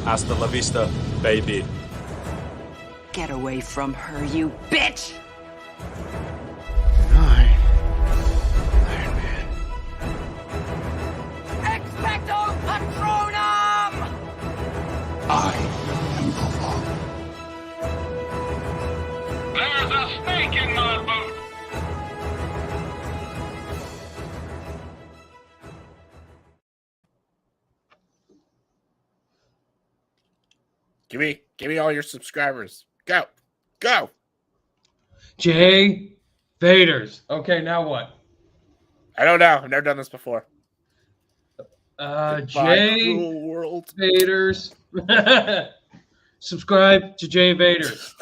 Hasta la vista, baby. Get away from her, you bitch! Iron Man. Expecto Patronum! I am Groot. There's a snake in my boot! Give me all your subscribers. Go. Jay Vaders. Okay, now what? I don't know. I've never done this before. Jay Cruel world. Vaders. Subscribe to Jay Vaders.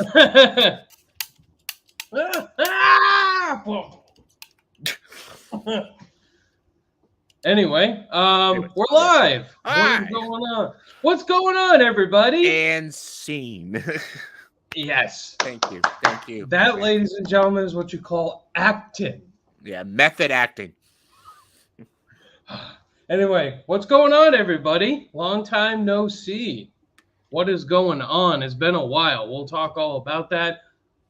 Anyway, we're live. Hi. What's going on? What's going on, everybody? And scene. Yes. Thank you. That, ladies and gentlemen, is what you call acting. Yeah, method acting. Anyway, what's going on, everybody? Long time no see. What is going on? It's been a while. We'll talk all about that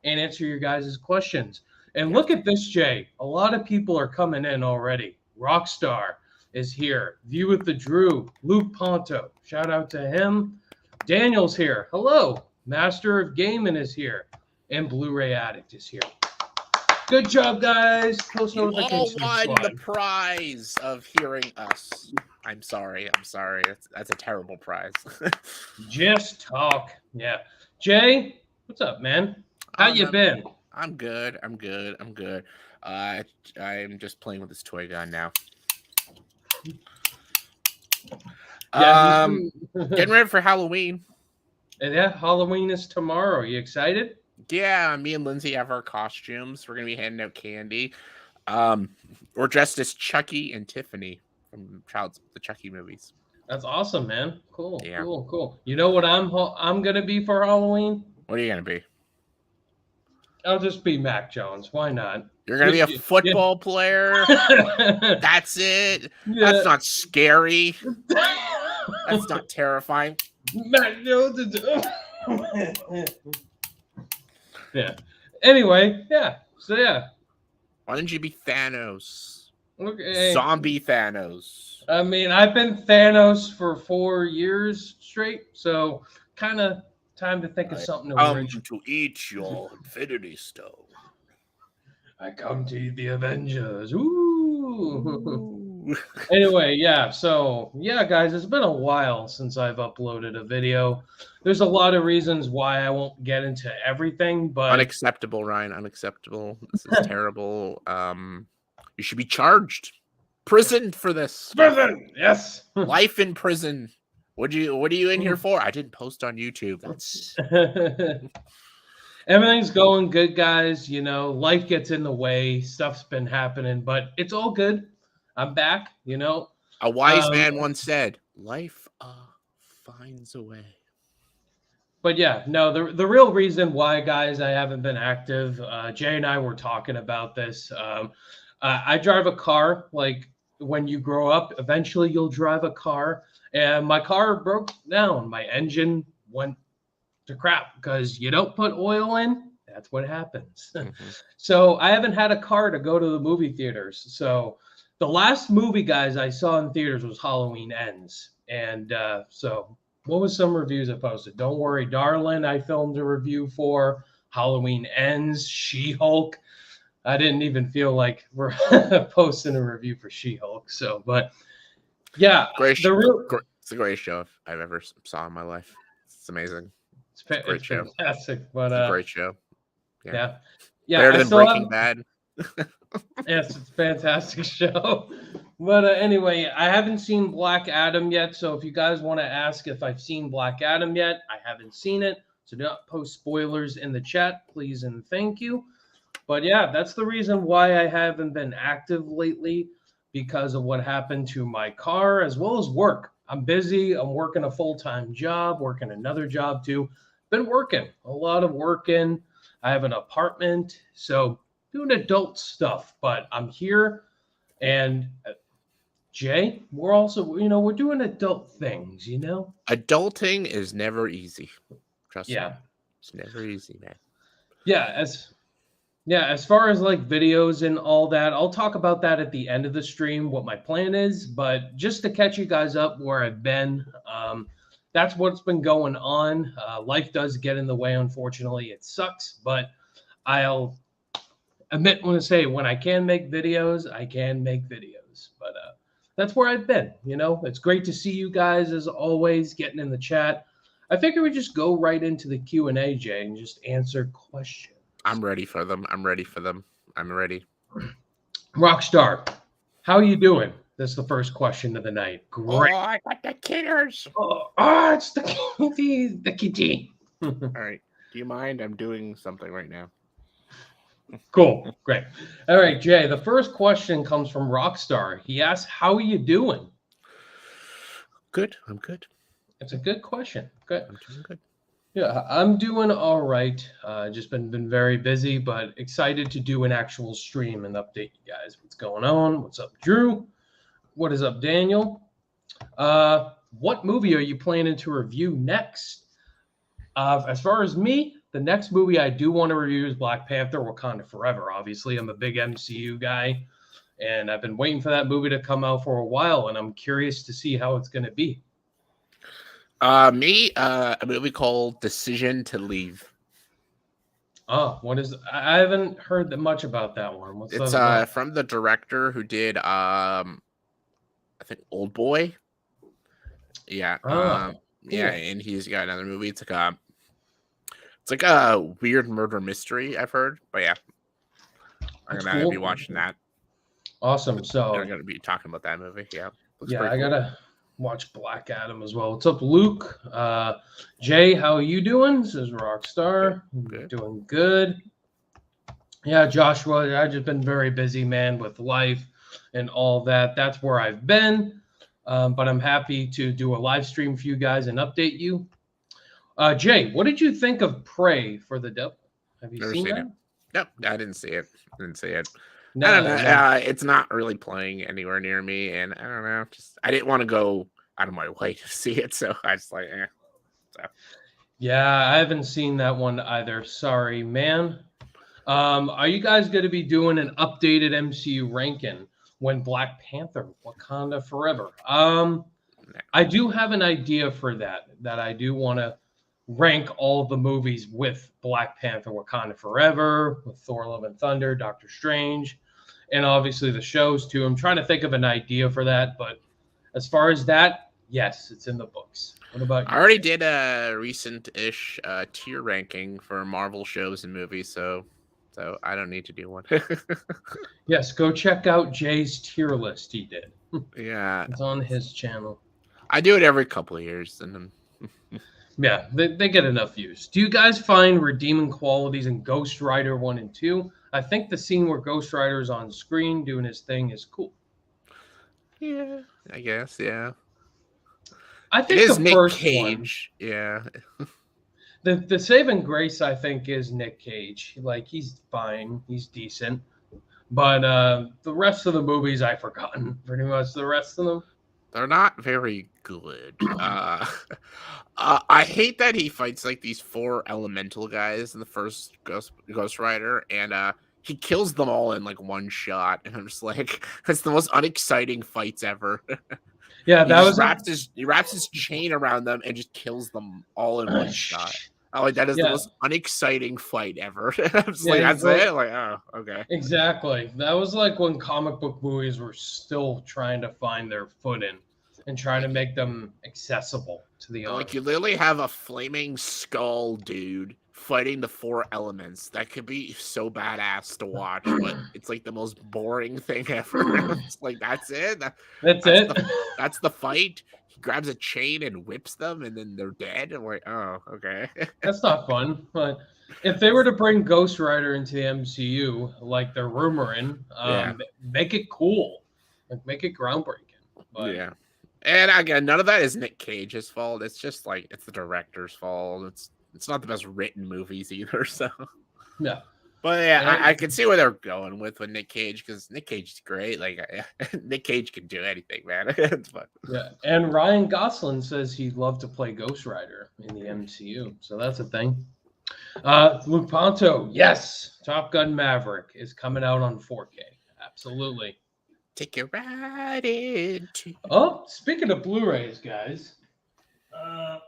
and answer your guys' questions. And look at this, Jay. A lot of people are coming in already. Rockstar is here. View with the Drew. Luke Ponto. Shout out to him. Daniel's here. Hello. Master of Gaming is here. And Blu-ray Addict is here. Good job, guys. Post You all notifications. won squad. the prize of hearing us. I'm sorry. That's a terrible prize. Just talk. Yeah. Jay, what's up, man? How you been? I'm good. I'm just playing with this toy gun now. Yeah, Getting ready for Halloween. And yeah, Halloween is tomorrow. You excited? Yeah, me and Lindsay have our costumes. We're gonna be handing out candy. We're dressed as Chucky and Tiffany from the Chucky movies. That's awesome, man. Cool. Yeah. Cool. You know what I'm gonna be for Halloween? What are you gonna be? I'll just be Mac Jones. Why not? You're gonna be a football player. That's it. Yeah. That's not scary. That's not terrifying. Mac Jones. Yeah. Anyway, yeah. So yeah. Why didn't you be Thanos? Okay. Zombie Thanos. I mean, I've been Thanos for 4 years straight, so kind of time to think of something original. To eat your Infinity Stone. I come to the Avengers. Ooh. Anyway, yeah. So, yeah, guys, it's been a while since I've uploaded a video. There's a lot of reasons why I won't get into everything, but Unacceptable, Ryan. Unacceptable. This is terrible. You should be charged, prisoned for this. prison. Yes. Life in prison. What are you in here for? I didn't post on YouTube. That's Everything's going good, guys. You know, life gets in the way. Stuff's been happening, but it's all good. I'm back. You know, a wise man once said, "Life finds a way." But yeah, no, the real reason why, guys, I haven't been active, Jay and I were talking about this. I drive a car. Like, when you grow up, eventually you'll drive a car. And my car broke down. My engine went to crap because you don't put oil in. That's what happens. Mm-hmm. So I haven't had a car to go to the movie theaters. So the last movie, guys, I saw in theaters was Halloween Ends. And so what was some reviews I posted? Don't Worry, Darling, I filmed a review for. Halloween Ends, She-Hulk. I didn't even feel like we're posting a review for She-Hulk. So, but yeah, It's the greatest show I've ever saw in my life. It's amazing. It's fantastic. But it's a great show. Yeah. Better than Breaking Bad. Yes, it's a fantastic show. But anyway, I haven't seen Black Adam yet. So if you guys want to ask if I've seen Black Adam yet, I haven't seen it. So do not post spoilers in the chat, please and thank you. But yeah, that's the reason why I haven't been active lately, because of what happened to my car as well as work. I'm busy. I'm working a full-time job, working another job too. Been working, a lot of working. I have an apartment, so doing adult stuff, but I'm here. And Jay, we're also, we're doing adult things, Adulting is never easy. Trust me. Yeah. It's never easy, man. As far as like videos and all that, I'll talk about that at the end of the stream, what my plan is. But just to catch you guys up where I've been, that's what's been going on. Life does get in the way, unfortunately. It sucks, but I'll admit when I can make videos, I can make videos. But that's where I've been. It's great to see you guys as always getting in the chat. I figure we just go right into the Q&A, Jay, and just answer questions. I'm ready for them. I'm ready. Rockstar, how are you doing? That's the first question of the night. Great. Oh, I got the kitters. It's the kitty. The kitty. All right. Do you mind? I'm doing something right now. Cool. Great. All right, Jay, the first question comes from Rockstar. He asks, how are you doing? Good. I'm good. It's a good question. Good. I'm doing good. Yeah, I'm doing all right. Just been very busy, but excited to do an actual stream and update you guys. What's going on? What's up, Drew? What is up, Daniel? What movie are you planning to review next? As far as me, the next movie I do want to review is Black Panther: Wakanda Forever. Obviously, I'm a big MCU guy, and I've been waiting for that movie to come out for a while, and I'm curious to see how it's going to be. A movie called Decision to Leave. Oh, what is? I haven't heard that much about that one. What's It's that about? from the director who did I think Old Boy. Yeah. Oh, yeah, and he's got another movie. It's like a weird murder mystery, I've heard. But yeah. I'm That's gonna cool. be watching that. Awesome. So I'm gonna be talking about that movie. Yeah. Looks yeah, pretty I cool. gotta watch Black Adam as well. What's up, Luke? Jay, how are you doing? This is Rockstar. Good. Doing good. Yeah, Joshua, I've just been very busy, man, with life and all that. That's where I've been. But I'm happy to do a live stream for you guys and update you. Jay, what did you think of Prey for the Devil? Have you Never seen seen that? it. Nope, I didn't see it. No, I don't know. no. It's not really playing anywhere near me, and I don't know. I didn't want to go out of my way to see it, so I just like, So. Yeah, I haven't seen that one either. Sorry, man. Are you guys going to be doing an updated MCU ranking when Black Panther: Wakanda Forever? I do have an idea for that I do want to rank all the movies with Black Panther: Wakanda Forever, with Thor: Love and Thunder, Doctor Strange, and obviously the shows too. I'm trying to think of an idea for that, but as far as that, yes, it's in the books. What about you? I already did a recent-ish tier ranking for Marvel shows and movies, so I don't need to do one. Yes, go check out Jay's tier list he did. Yeah, It's on his channel. I do it every couple of years, and then Yeah, they get enough views. Do you guys find redeeming qualities in Ghost Rider 1 and 2? I think the scene where Ghost Rider is on screen doing his thing is cool. yeah, I guess, yeah. I It think is the Nick first Cage, yeah. one, the saving grace, I think, is Nick Cage. Like, he's fine, he's decent. But the rest of the movies, I've forgotten pretty much the rest of them. They're not very good. I hate that he fights like these 4 elemental guys in the first Ghost Rider, and he kills them all in like one shot. And I'm just like, that's the most unexciting fights ever. Yeah, He that just was he wraps his chain around them and just kills them all in one shot. Oh, like that is the Yeah. most unexciting fight ever. I'm just Yeah, like, you that's go- it. Like, oh, okay. Exactly. That was like when comic book movies were still trying to find their footing and trying to make them accessible to the Like audience. you literally have a flaming skull dude fighting the 4 elements. That could be so badass to watch, but it's like the most boring thing ever. It's like that's it. That's That's it. That's the fight. He grabs a chain and whips them, and then they're dead. And we're like, oh, okay. That's not fun. But if they were to bring Ghost Rider into the MCU, like they're rumoring, Yeah. make it cool, like make it groundbreaking. But Yeah. And again, none of that is Nick Cage's fault. It's just like it's the director's fault. It's not the best written movies either. So yeah. But yeah, And- I can see where they're going with Nick Cage because Nick Cage is great. Like Nick Cage can do anything, man. It's fun. Yeah, and Ryan Gosling says he'd love to play Ghost Rider in the MCU, so that's a thing. Luke Ponto, yes, Top Gun Maverick is coming out on 4K. Absolutely. Take you right into. Oh, speaking of Blu-rays, guys, I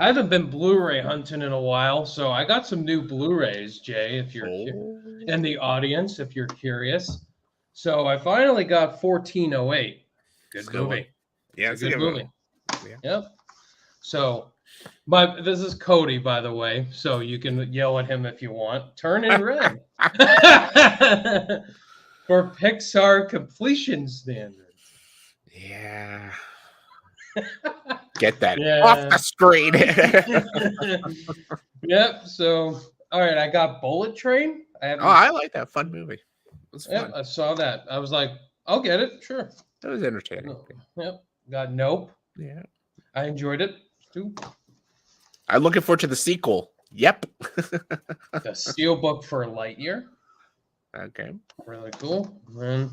haven't been Blu-ray hunting in a while, so I got some new Blu-rays, Jay, if you're in the audience, if you're curious. So I finally got 1408. Good It's a good movie. one. Yeah, it's a Good good movie. Yeah. Yep. So, this is Cody, by the way, so you can yell at him if you want. Turn in red for Pixar completion standards. Yeah. Get that Yeah. off the screen. Yep. So, all right, I got Bullet Train. I like that fun movie. It was Yep, fun. I saw that. I was like, I'll get it. Sure. That was entertaining. Yep. Got Nope. Yeah. I enjoyed it too. I'm looking forward to the sequel. Yep. The Steelbook for Lightyear. Okay. Really cool. And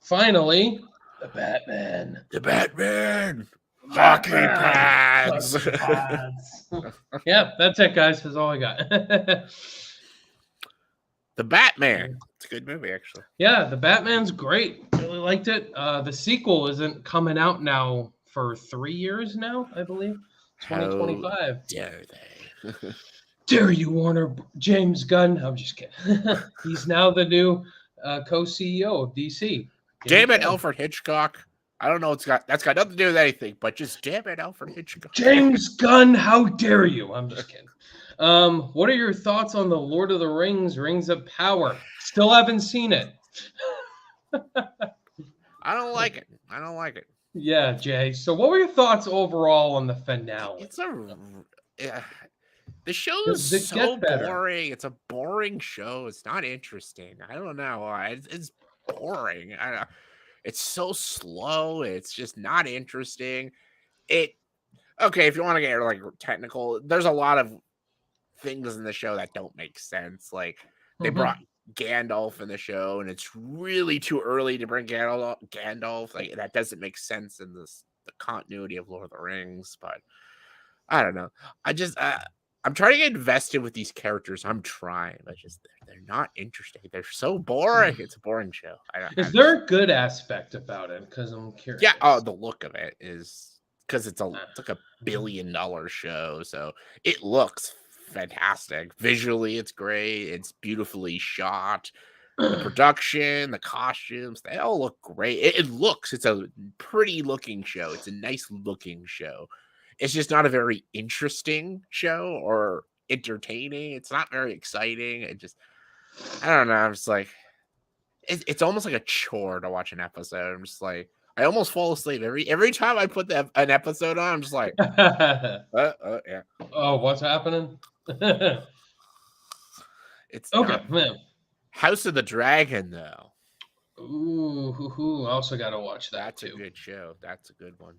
finally, the Batman. The Batman. Hockey pads. Yeah, that's it, guys. That's all I got. The Batman. It's a good movie, actually. Yeah, the Batman's great. Really liked it. The sequel isn't coming out now for 3 years now, I believe. 2025. Dare they? Dare you, Warner James Gunn? I'm just kidding. He's now the new co-CEO of DC. Damn it, Alfred Hitchcock. I don't know. That's got nothing to do with anything, but just damn it, Alfred Hitchcock. James Gunn, how dare you? I'm just kidding. What are your thoughts on the Lord of the Rings, Rings of Power? Still haven't seen it. I don't like it. I don't like it. Yeah, Jay. So what were your thoughts overall on the finale? It's the show Does is it get so better? boring. It's a boring show. It's not interesting. I don't know. It's boring. It's so slow. It's just not interesting. Okay, if you want to get like technical, there's a lot of things in the show that don't make sense. Like they brought Gandalf in the show, and it's really too early to bring Gandalf. Like that doesn't make sense in the continuity of Lord of the Rings. But I don't know. I'm trying to get invested with these characters. I'm trying, but they're not interesting. They're so boring. It's a boring show. Is there a good aspect about it? Because I'm curious. Yeah. Oh, the look of it is because it's like $1 billion show, so it looks fantastic. Visually, it's great. It's beautifully shot. The production, the costumes, they all look great. It's a pretty looking show. It's a nice looking show. It's just not a very interesting show or entertaining. It's not very exciting. I don't know. I'm just like, it's almost like a chore to watch an episode. I'm just like, I almost fall asleep every time I put an episode on. I'm just like, yeah. Oh, what's happening? It's Okay, not- man. House of the Dragon, though. Ooh, I also got to watch that That's too. a good show. That's a good one.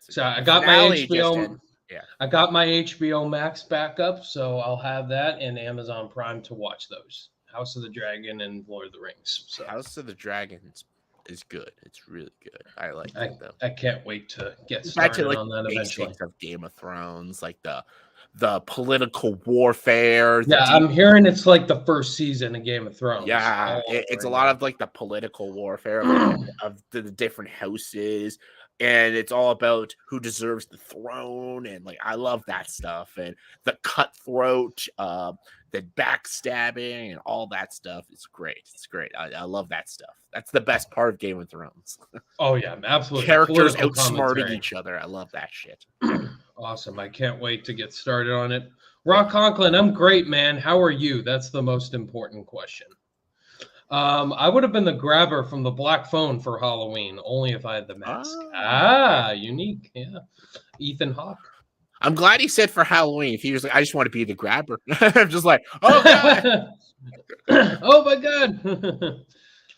So I got my finale just HBO. ended. Yeah. I got my HBO Max backup, so I'll have that and Amazon Prime to watch those. House of the Dragon and Lord of the Rings. So House of the Dragons is good. It's really good. I like it though. I can't wait to get Back to started like on that the eventually. basics of Game of Thrones, like the political warfare. Yeah, I'm hearing it's like the first season of Game of Thrones. Yeah, Oh, it's a right lot now. of like the political warfare of the different houses, and it's all about who deserves the throne, and like I love that stuff, and the cutthroat, the backstabbing, and all that stuff. It's great. It's great. I love that stuff. That's the best part of Game of Thrones. Oh yeah, absolutely. Characters Political outsmarting commentary. each other. I love that shit. Awesome. I can't wait to get started on it. Rock Conklin, I'm great, man. How are you? That's the most important question. I would have been the grabber from the black phone for Halloween, only if I had the mask. Unique. Yeah. Ethan Hawke. I'm glad he said for Halloween. If he was like, I just want to be the grabber. I'm just like, oh god. Oh my god.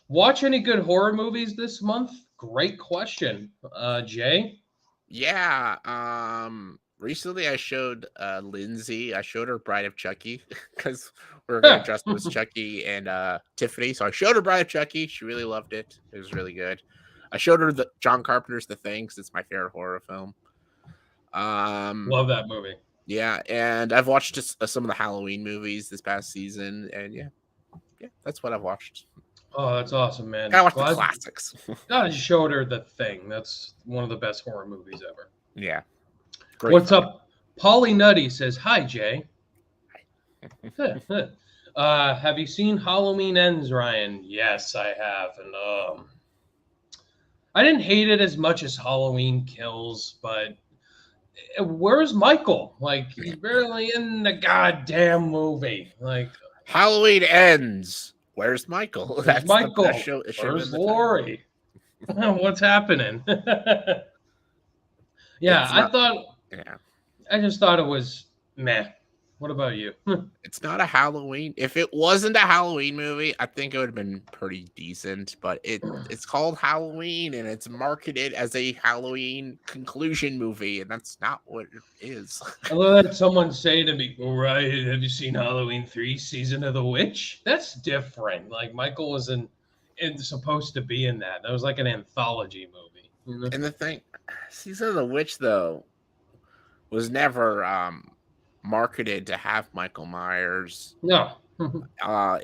Watch any good horror movies this month? Great question. Jay? Yeah. Recently I showed Lindsay, I showed her Bride of Chucky because We were gonna dress up as Chucky and Tiffany. So I showed her Bride of Chucky. She really loved it. It was really good. I showed her the John Carpenter's The Thing, 'cause it's my favorite horror film. Love that movie. Yeah, and I've watched just some of the Halloween movies this past season, and yeah, that's what I've watched. Oh, that's awesome, man. I watched the classics. I showed her The Thing. That's one of the best horror movies ever. Yeah. What's up? Polly Nutty says, "Hi, Jay." Have you seen Halloween Ends, Ryan? Yes, I have, and I didn't hate it as much as Halloween Kills, but where's Michael? Like, he's barely in the goddamn movie. Like, Halloween Ends. Where's Michael? That's Michael. Where's Laurie? What's happening? Yeah, I just thought it was meh. What about you? It's not a Halloween. If it wasn't a Halloween movie, I think it would have been pretty decent. But it's called Halloween, and it's marketed as a Halloween conclusion movie, and that's not what it is. I let someone say to me, "All right, have you seen Halloween 3: Season of the Witch?" That's different. Like, Michael was supposed to be in that. That was like an anthology movie. You know? And the thing, Season of the Witch though was never marketed to have Michael Myers. No.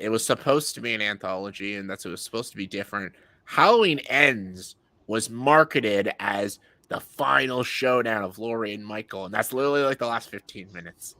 It was supposed to be an anthology, and it was supposed to be different. Halloween Ends was marketed as the final showdown of Laurie and Michael, and that's literally like the last 15 minutes.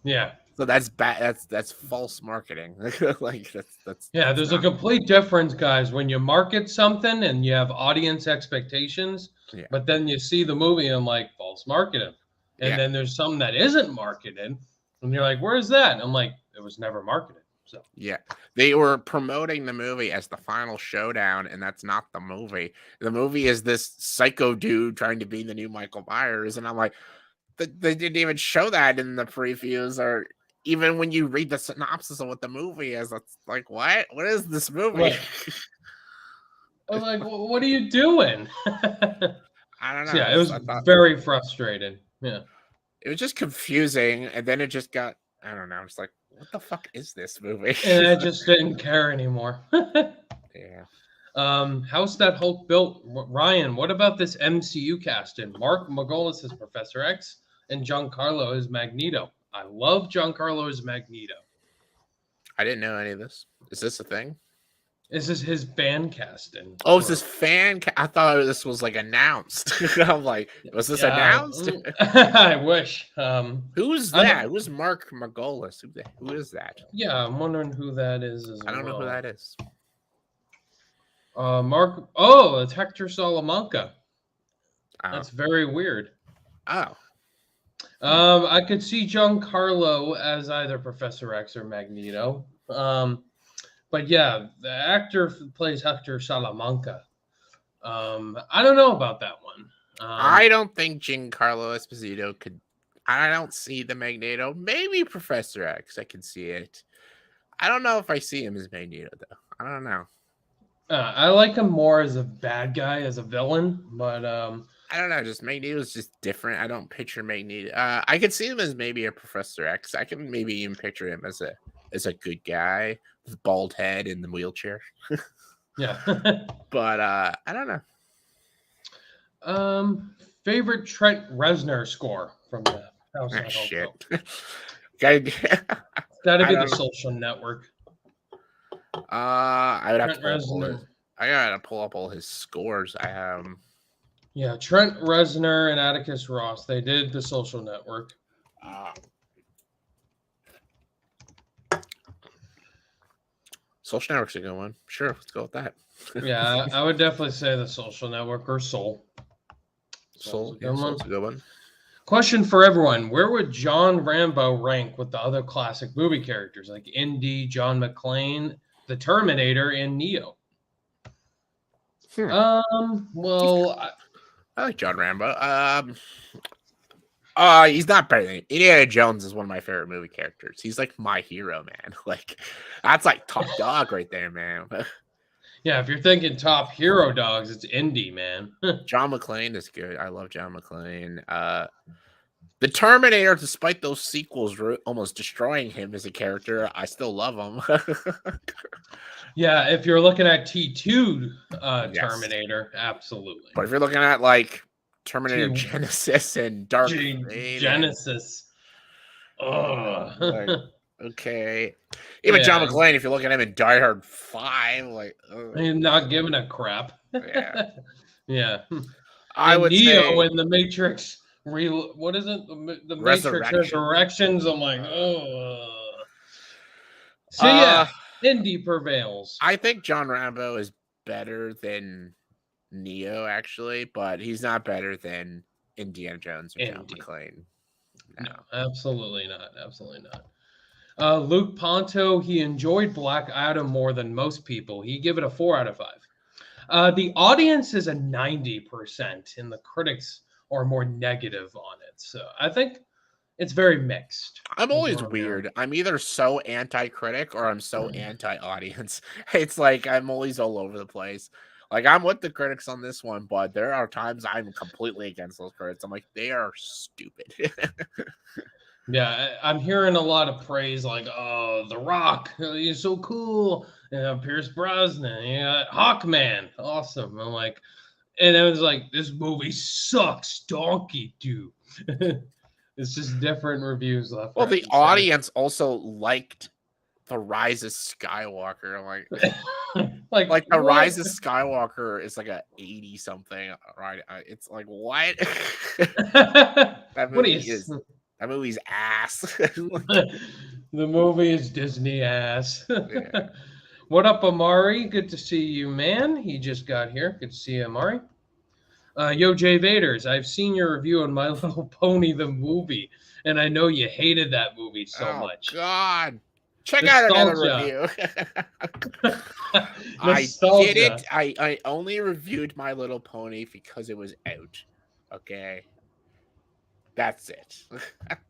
Yeah. So that's bad. That's false marketing. Like that's yeah. There's a complete difference, guys, when you market something and you have audience expectations, but then you see the movie and I'm like, false marketing. And then there's some that isn't marketed, and you're like, "Where's that?" And I'm like, "It was never marketed." So yeah, they were promoting the movie as the final showdown, and that's not the movie. The movie is this psycho dude trying to be the new Michael Myers, and I'm like, they didn't even show that in the previews, or even when you read the synopsis of what the movie is. It's like, what? What is this movie? Right. I was like, "What are you doing?" I don't know. So, yeah, it was very frustrating. Yeah. It was just confusing, and then it just got, I don't know, it's like, what the fuck is this movie? And I just didn't care anymore. Yeah. How's that Hulk built? Ryan, what about this MCU casting? Mark Margolis as Professor X and Giancarlo as Magneto. I love Giancarlo as Magneto. I didn't know any of this. Is this a thing? This is his fan casting. Oh, is this fan? I thought this was like announced. I'm like, was this announced? I wish. Who's that? Who's Mark Margolis? Who is that? Yeah, I'm wondering who that is. I don't know who that is. Mark. Oh, it's Hector Salamanca. That's very weird. Oh. I could see Giancarlo as either Professor X or Magneto. But yeah, the actor who plays Hector Salamanca. I don't know about that one. I don't think Giancarlo Esposito could. I don't see the Magneto. Maybe Professor X. I can see it. I don't know if I see him as Magneto though. I don't know. I like him more as a bad guy, as a villain, but I don't know. Just Magneto's just different. I don't picture Magneto. I could see him as maybe a Professor X. I can maybe even picture him as a good guy with bald head in the wheelchair. Yeah. But I don't know. Favorite Trent Reznor score from the House of shit. Gotta be the Social Network. I would have to I gotta pull up all his scores. Yeah, Trent Reznor and Atticus Ross. They did the Social Network. Social Network's a good one. Sure, let's go with that. Yeah, I would definitely say the Social Network or Soul. Soul's a good one. Question for everyone. Where would John Rambo rank with the other classic movie characters like Indy, John McClane, the Terminator, and Neo? Well, I like John Rambo. He's not better than Indiana Jones is one of my favorite movie characters. He's like my hero, man. Like that's like top dog right there, man. Yeah, if you're thinking top hero dogs, it's Indy, man. John McClane is good. I love John McClane. The Terminator, despite those sequels almost destroying him as a character, I still love him. Yeah, if you're looking at T2 Yes. Terminator, absolutely. But if you're looking at like Terminator T- Genesis and Dark Fate, Genesis. Oh. like, okay. Even John Yeah. McClane, if you look at him in Die Hard 5, like, He's not giving a crap. yeah. Yeah. I And would Neo say in the Matrix. What is it? The Matrix Resurrection. Resurrections. I'm like, oh. So yeah, Indy prevails. I think John Rambo is better than Neo, actually, but he's not better than Indiana Jones or John Indy. McClane. No, absolutely not. Absolutely not. Luke Ponto, he enjoyed Black Adam more than most people. He gave it a 4 out of 5. The audience is a 90%, and the critics are more negative on it. So I think it's very mixed. I'm always overall. weird. I'm either so anti-critic or I'm so anti-audience. It's like I'm always all over the place. Like I'm with the critics on this one, but there are times I'm completely against those critics. I'm like, they are stupid. Yeah, I'm hearing a lot of praise like, oh, The Rock, he's so cool. Pierce Brosnan, Hawkman, awesome. I'm like, and it was like, this movie sucks, donkey do. It's just different reviews left. Well, right, the and center. audience also liked The Rise of Skywalker. I'm like, like The what? Rise of Skywalker is like a 80 something, right? It's like what? That What movie is that movie's ass. the movie is Disney ass. Yeah. What up, Amari? Good to see you, man. He just got here. Good to see you, Amari. Yo, Jay Vaders, I've seen your review on My Little Pony, the movie, and I know you hated that movie so much. God. Check out another review. I did it. I only reviewed My Little Pony because it was out. Okay. That's it.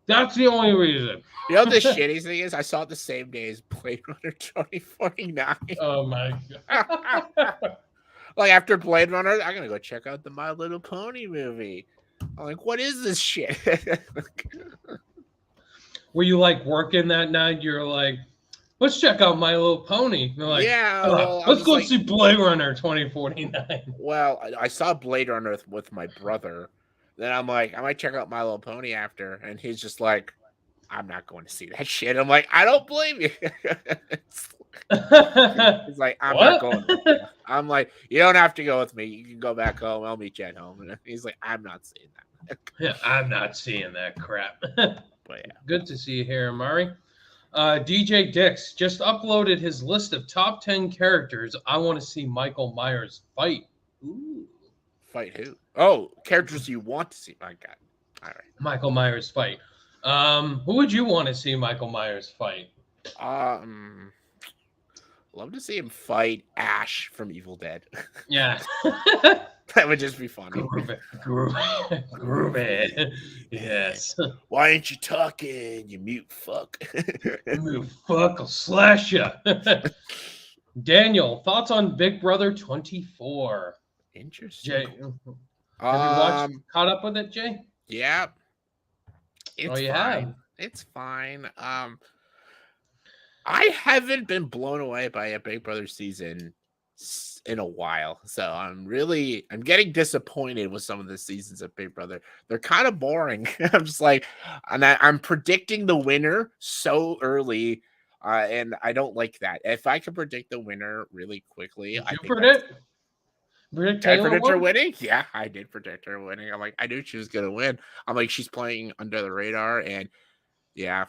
That's the only reason. You know what the shitty thing is? I saw it the same day as Blade Runner 2049. Oh my god. Like after Blade Runner, I'm gonna go check out the My Little Pony movie. I'm like, what is this shit? Were you like working that night? You're like, let's check out My Little Pony. You're like, yeah, well, let's go like, see Blade Runner 2049. Well, I saw Blade Runner with my brother. Then I'm like, I might check out My Little Pony after, and he's just like, I'm not going to see that shit. I'm like, I don't blame you. He's like, I'm not going with you. I'm like, you don't have to go with me. You can go back home. I'll meet you at home. And he's like, I'm not seeing that. Yeah, I'm not seeing that crap. But yeah. Good to see you here, Murray. DJ Dix just uploaded his list of top 10 characters I want to see Michael Myers fight. Ooh. Fight who? Oh, characters you want to see. My God. All right. Michael Myers fight. Who would you want to see Michael Myers fight? Love to see him fight Ash from Evil Dead. Yeah. That would just be funny. Groovy. Yes. Why ain't you talking, you mute fuck? You fuck, I'll slash you. Daniel, thoughts on Big Brother 24? Interesting. Jay, have you watched, caught up with it, Jay? Yeah. It's you fine. have? It's fine. I haven't been blown away by a Big Brother season in a while, so I'm getting disappointed with some of the seasons of Big Brother. They're kind of boring. I'm just like, and I'm predicting the winner so early, and I don't like that. If I can predict the winner really quickly, Did I you think predict? Did I predict her winning? Yeah, I did predict her winning. I'm like, I knew she was gonna win. I'm like, she's playing under the radar, and yeah,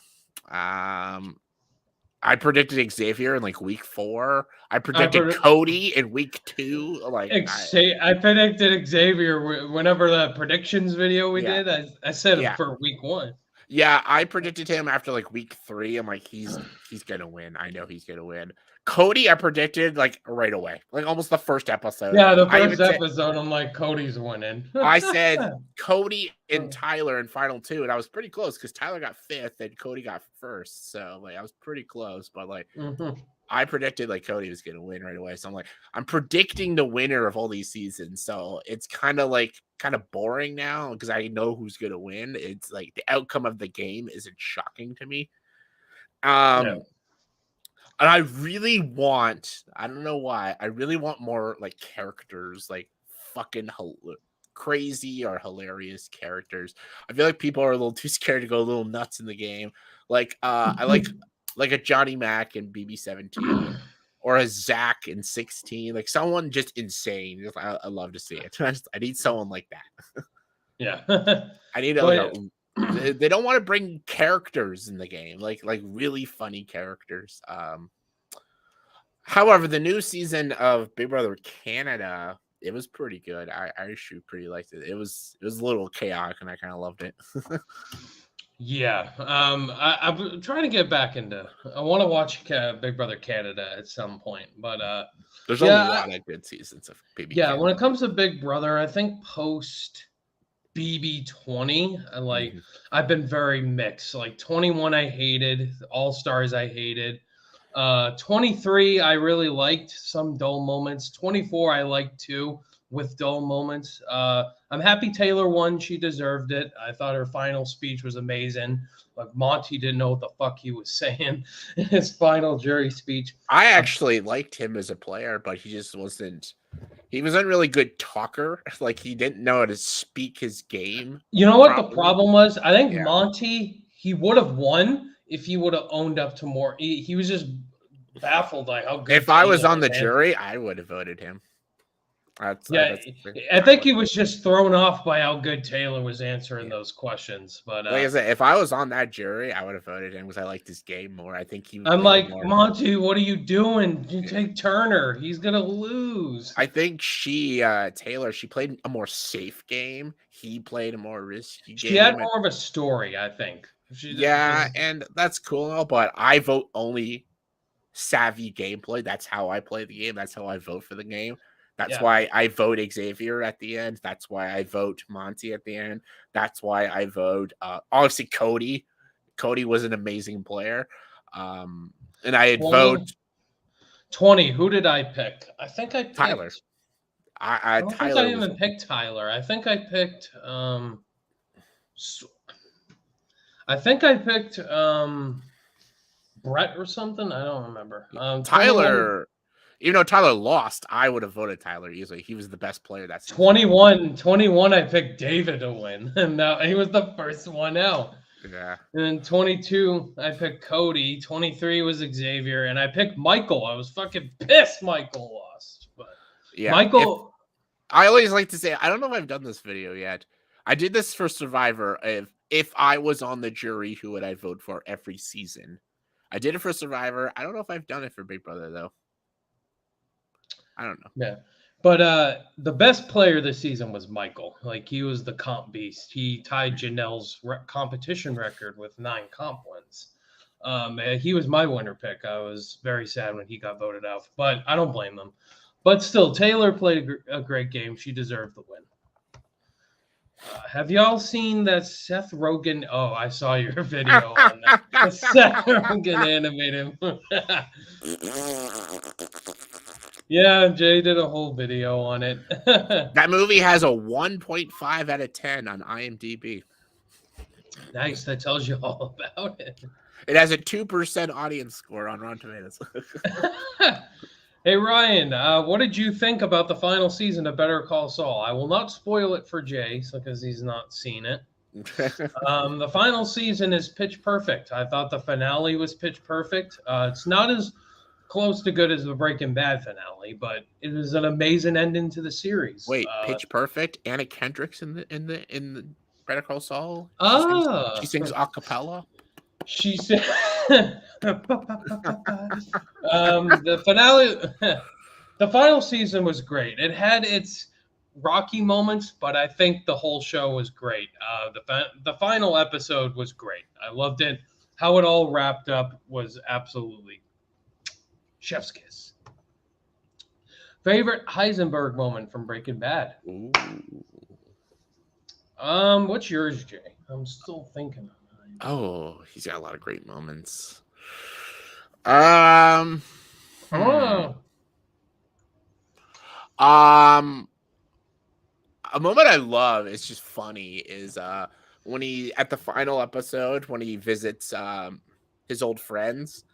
I predicted Xavier in like week 4. I predicted Cody in week 2. Like I predicted Xavier whenever the predictions video we did. I said him for week 1. Yeah, I predicted him after like week 3. I'm like, he's gonna win. I know he's gonna win. Cody, I predicted like right away, like almost the first episode. Yeah, the first episode, I'm like, Cody's winning. I said Cody and Tyler in final 2, and I was pretty close because Tyler got 5th and Cody got 1st. So like I was pretty close, but like I predicted like Cody was going to win right away. So I'm like, I'm predicting the winner of all these seasons. So it's kind of boring now because I know who's going to win. It's like the outcome of the game isn't shocking to me. And I really want, I don't know why, I really want more like characters, like fucking crazy or hilarious characters. I feel like people are a little too scared to go a little nuts in the game. Like I like a Johnny Mac in BB17 or a Zach in 16, like someone just insane. I love to see it. I need someone like that. Yeah. I need they don't want to bring characters in the game, like really funny characters. However, the new season of Big Brother Canada, it was pretty good. I actually pretty liked it. It was a little chaotic, and I kind of loved it. Yeah, I'm trying to get back into. I want to watch Big Brother Canada at some point, but there's a lot of good seasons of BB. Yeah, Canada. when it comes to Big Brother, I think post BB20, I've been very mixed. Like 21, I hated. All Stars, I hated. 23, I really liked. Some dull moments. 24, I liked too, with dull moments. I'm happy Taylor won. She deserved it. I thought her final speech was amazing. Like Monty didn't know what the fuck he was saying in his final jury speech. I actually liked him as a player, but he just wasn't. He wasn't really good talker. Like he didn't know how to speak his game. You know what the problem was? I think Monty, he would have won if he would have owned up to more. He was just baffled by how good. If I was on the jury, I would have voted him. I think he was just thrown off by how good Taylor was answering those questions. But like I said, if I was on that jury, I would have voted him because I liked his game more. I think he. I'm like, Monty, what are you doing? You take Turner. He's gonna lose. I think Taylor, she played a more safe game. He played a more risky game. She had more of a story, I think. And that's cool, but I vote only savvy gameplay. That's how I play the game. That's how I vote for the game. That's why I vote Xavier at the end. That's why I vote Monty at the end. That's why I vote obviously Cody. Cody was an amazing player. And I'd vote 20. Who did I pick? I think I picked Tyler. I don't think I even picked Tyler. I think I picked Brett or something. I don't remember. Tyler. Even though Tyler lost, I would have voted Tyler easily. He was the best player that season. 21, I picked David to win. And he was the first one out. Yeah. And then 22, I picked Cody. 23 was Xavier. And I picked Michael. I was fucking pissed Michael lost. But yeah, Michael. I always like to say, I don't know if I've done this video yet. I did this for Survivor. If I was on the jury, who would I vote for every season? I did it for Survivor. I don't know if I've done it for Big Brother, though. I don't know. Yeah. But the best player this season was Michael. Like, he was the comp beast. He tied Janelle's competition record with 9 comp wins. He was my winner pick. I was very sad when he got voted out, but I don't blame him. But still, Taylor played a great game. She deserved the win. Have y'all seen that Seth Rogen? Oh, I saw your video on that. Seth Rogen animated. Yeah, Jay did a whole video on it. That movie has a 1.5 out of 10 on IMDb. Nice. That tells you all about it. It has a 2% audience score on Rotten Tomatoes. Hey, Ryan, what did you think about the final season of Better Call Saul? I will not spoil it for Jay because he's not seen it. The final season is pitch perfect. I thought the finale was pitch perfect. It's not as close to good as the Breaking Bad finale, but it was an amazing ending to the series. Wait, pitch perfect? Anna Kendrick's in the Better Call Saul? She sings a cappella? She said the finale the final season was great. It had its rocky moments, but I think the whole show was great. The final episode was great. I loved it. How it all wrapped up was absolutely chef's kiss. Favorite Heisenberg moment from Breaking Bad? Ooh. What's yours, Jay? I'm still thinking. Oh, he's got a lot of great moments. Oh, A moment I love, it's just funny, is when he at the final episode when he visits his old friends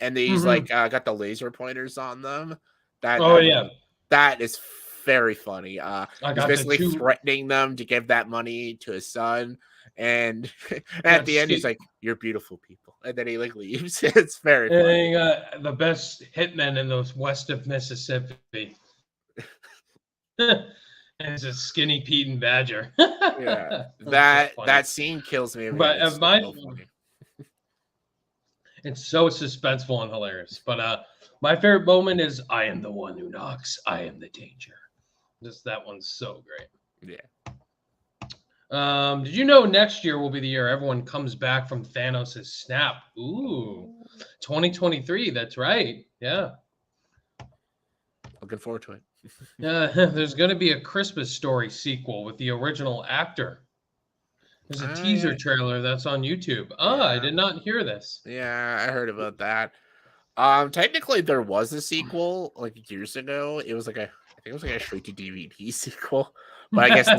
and he's like got the laser pointers on them. That is very funny. He's basically threatening them to give that money to his son, and at the end he's like, "You're beautiful people," and then he like leaves. It's very funny. The best hitmen in the west of Mississippi. And it's a Skinny Pete and Badger. Yeah, that scene kills me. But it's so suspenseful and hilarious. But my favorite moment is I am the one who knocks. I am the danger. Just that one's so great. Yeah. Did you know next year will be the year everyone comes back from Thanos' snap? Ooh, 2023. That's right. Yeah. Looking forward to it. There's going to be a Christmas Story sequel with the original actor. There's a teaser trailer that's on YouTube. I did not hear this. Yeah, I heard about that. Technically, there was a sequel like years ago. I think it was like a straight to DVD sequel. But I guess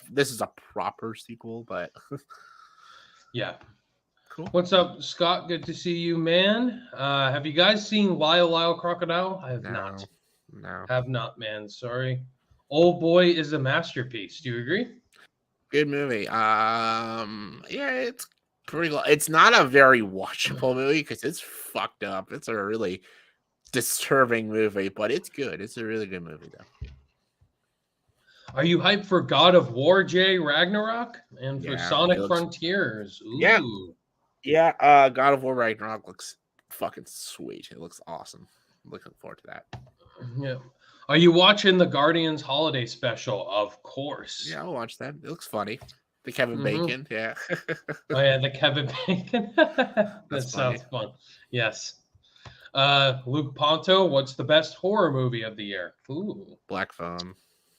this is a proper sequel. But yeah, cool. What's up, Scott? Good to see you, man. Have you guys seen Lyle Crocodile? I have not. No. Have not, man. Sorry. Old Boy is a masterpiece. Do you agree? Good movie. Yeah, it's pretty. It's not a very watchable movie because it's fucked up. It's a really disturbing movie, but it's good. It's a really good movie, though. Are you hyped for God of War, Jay Ragnarok, and for Sonic Frontiers? Ooh. Yeah. God of War Ragnarok looks fucking sweet. It looks awesome. Looking forward to that. Yeah. Are you watching the Guardians Holiday Special? Of course. Yeah, I'll watch that. It looks funny. The Kevin Bacon. Yeah. Oh, yeah, the Kevin Bacon. That sounds fun. Yes. Luke Ponto, what's the best horror movie of the year? Ooh. Black Phone.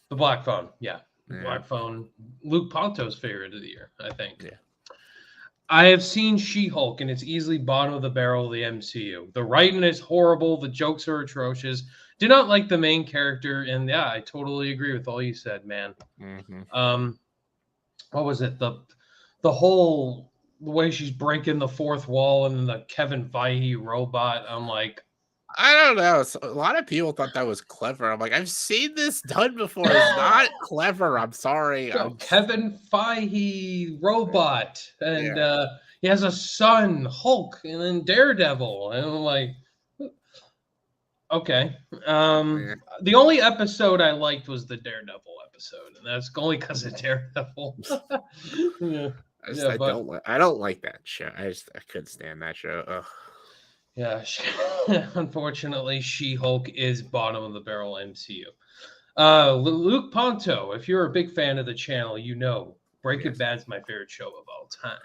The Black Phone. Yeah. Black Phone. Luke Ponto's favorite of the year, I think. Yeah. I have seen She-Hulk, and it's easily bottom of the barrel of the MCU. The writing is horrible. The jokes are atrocious. Do not like the main character, and yeah, I totally agree with all you said, man. What was it? The whole way she's breaking the fourth wall and the Kevin Feige robot. I'm like, I don't know. A lot of people thought that was clever. I'm like, I've seen this done before. It's not clever. I'm sorry. Kevin Feige robot, and he has a son, Hulk, and then Daredevil, and I'm like, okay. The only episode I liked was the Daredevil episode, and that's only because of Daredevil. I don't like that show. I couldn't stand that show. Ugh. Yeah, unfortunately, She-Hulk is bottom of the barrel MCU. Luke Ponto, if you're a big fan of the channel, you know Breaking Bad's my favorite show of all time.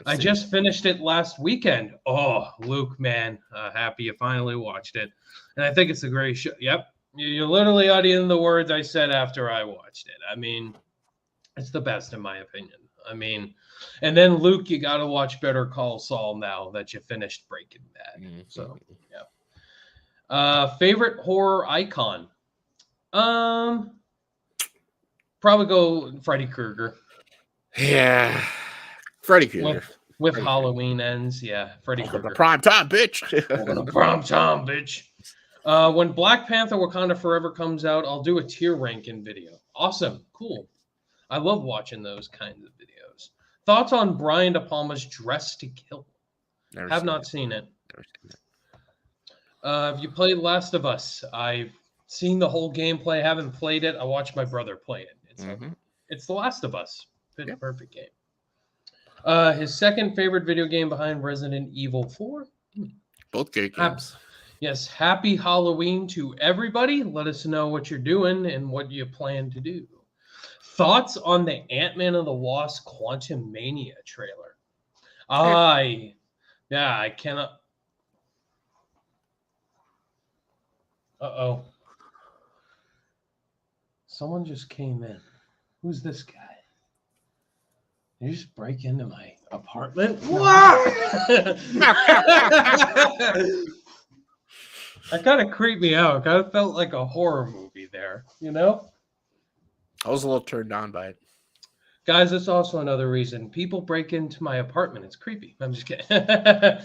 I just finished it last weekend. Oh, Luke, man, happy you finally watched it. And I think it's a great show. Yep, you're literally audioing the words I said after I watched it. I mean, it's the best in my opinion. I mean, and then Luke, you got to watch Better Call Saul now that you finished Breaking Bad. So, yeah. Favorite horror icon? Probably go Freddy Krueger. Yeah, Freddy Krueger. With Halloween Ends, yeah, Freddy Krueger. Prime time, bitch. Prime time, bitch. When Black Panther Wakanda Forever comes out, I'll do a tier ranking video. Awesome, cool. I love watching those kinds of videos. Thoughts on Brian De Palma's Dress to Kill? Have not seen it. Never seen it. Have you played Last of Us? I've seen the whole gameplay. Haven't played it. I watched my brother play it. It's The Last of Us. Perfect game. His second favorite video game behind Resident Evil 4. Both great games. Yes. Happy Halloween to everybody. Let us know what you're doing and what you plan to do. Thoughts on the Ant-Man and the Wasp Quantumania trailer? I cannot. Uh-oh. Someone just came in. Who's this guy? Did you just break into my apartment? That kind of creeped me out. Kind of felt like a horror movie there, you know? I was a little turned on by it. Guys, that's also another reason. People break into my apartment. It's creepy. I'm just kidding. I'm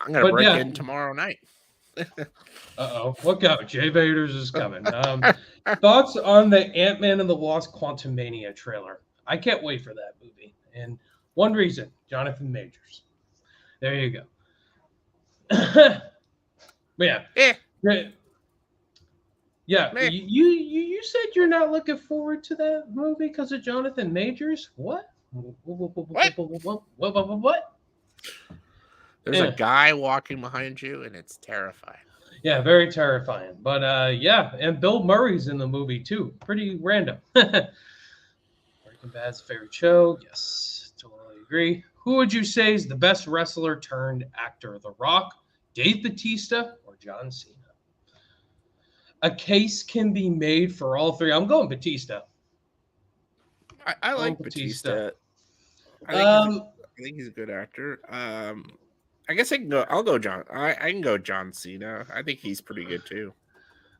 gonna But break yeah. in tomorrow night. Uh-oh. Look out. Jay Vaders is coming. Thoughts on the Ant-Man and the Lost Quantumania trailer? I can't wait for that movie. And one reason, Jonathan Majors. There you go. But yeah. Eh. Yeah. Meh. You said you're not looking forward to that movie because of Jonathan Majors? What? What? There's Yeah. a guy walking behind you, and it's terrifying. Yeah, very terrifying. But yeah, and Bill Murray's in the movie too. Pretty random. Breaking Bad's favorite show. Yes, totally agree. Who would you say is the best wrestler turned actor? The Rock, Dave Bautista, or John Cena? A case can be made for all three. I'm going Batista. I like Batista. Batista. I think he's a good actor. I guess I can go. I'll go John. I can go John Cena. I think he's pretty good too.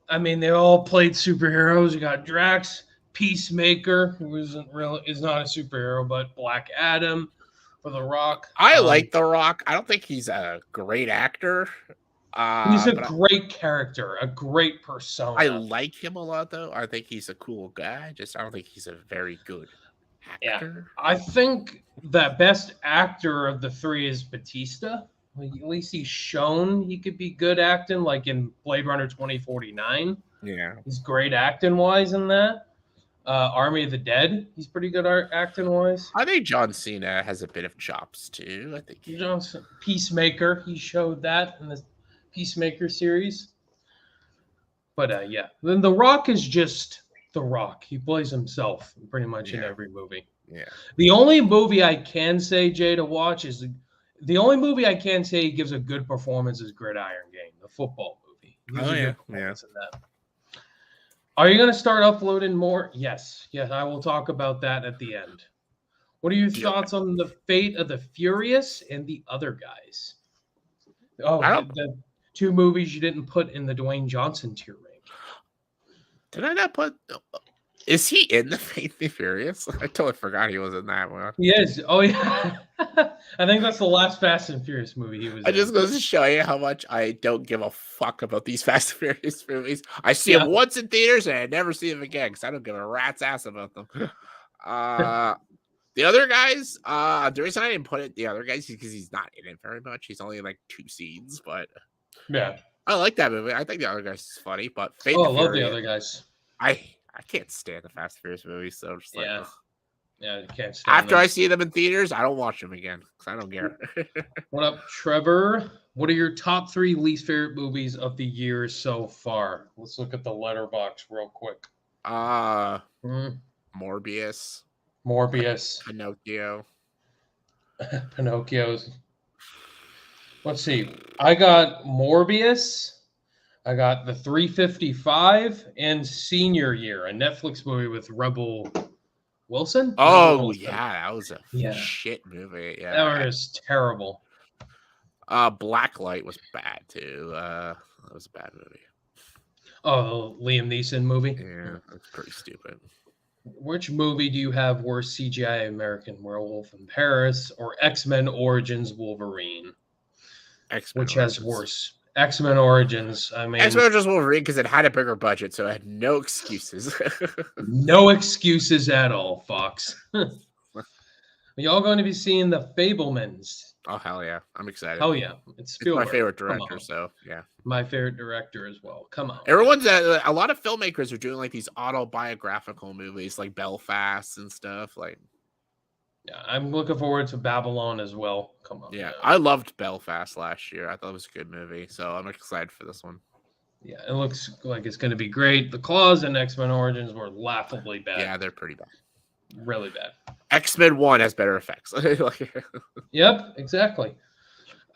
I mean, they all played superheroes. You got Drax, Peacemaker, who is not a superhero, but Black Adam for The Rock. I like The Rock. I don't think he's a great actor. He's a but great character, a great persona. I like him a lot, though. I think he's a cool guy. I don't think he's a very good actor. I think the best actor of the three is Batista. Like, at least he's shown he could be good acting, like in Blade Runner 2049. Yeah. He's great acting wise in that. Army of the Dead, he's pretty good acting wise. I think John Cena has a bit of chops too. I think Peacemaker, he showed that in the Peacemaker series. But yeah, then The Rock is just The Rock. He plays himself pretty much in every movie. Yeah. The only movie I can say, Jay, to watch is the only movie I can say he gives a good performance is Gridiron Game, the football movie. He gives a good performance in that. Are you going to start uploading more? Yes. Yes, I will talk about that at the end. What are your thoughts on the fate of the Furious and the other guys? Oh, the two movies you didn't put in the Dwayne Johnson tier rank. Did I not put? Is he in the Fate the Furious? I totally forgot he was in that one. He is. Oh yeah. I think that's the last Fast and Furious movie he was in. Just goes to show you how much I don't give a fuck about these Fast and Furious movies. I see them once in theaters and I never see them again because I don't give a rat's ass about them. The other guys, the reason I didn't put it the other guys is because he's not in it very much. He's only in like 2 scenes, but yeah, I like that movie. I think the other guys is funny, but I love the other guys. I can't stand the Fast and Furious movies, so I'm just like, ugh. Yeah, you can't stand After them. I see them in theaters, I don't watch them again because I don't care. What up, Trevor? What are your top 3 least favorite movies of the year so far? Let's look at the letterbox real quick. Morbius, Pinocchio. Pinocchio's. Let's see. I got Morbius. I got The 355 and Senior Year, a Netflix movie with Rebel Wilson. Oh, yeah, that was a shit movie. Yeah, that was terrible. Blacklight was bad too. That was a bad movie. Oh, Liam Neeson movie. Yeah, that's pretty stupid. Which movie do you have worse CGI American Werewolf in Paris or X-Men Origins Wolverine? Which has worse? X-Men Origins. I mean, X-Men Origins Wolverine because it had a bigger budget, so it had no excuses. No excuses at all, Fox. Are y'all going to be seeing The Fabelmans? Oh hell yeah, I'm excited. Hell yeah, it's my favorite director, so yeah. My favorite director as well. Come on. Everyone's a lot of filmmakers are doing like these autobiographical movies, like Belfast and stuff. Like, yeah, I'm looking forward to Babylon as well. Come on. Yeah, I loved Belfast last year. I thought it was a good movie, so I'm excited for this one. Yeah, it looks like it's going to be great. The Claws and X-Men Origins were laughably bad. Yeah, they're pretty bad. Really bad. X-Men 1 has better effects. Yep, exactly.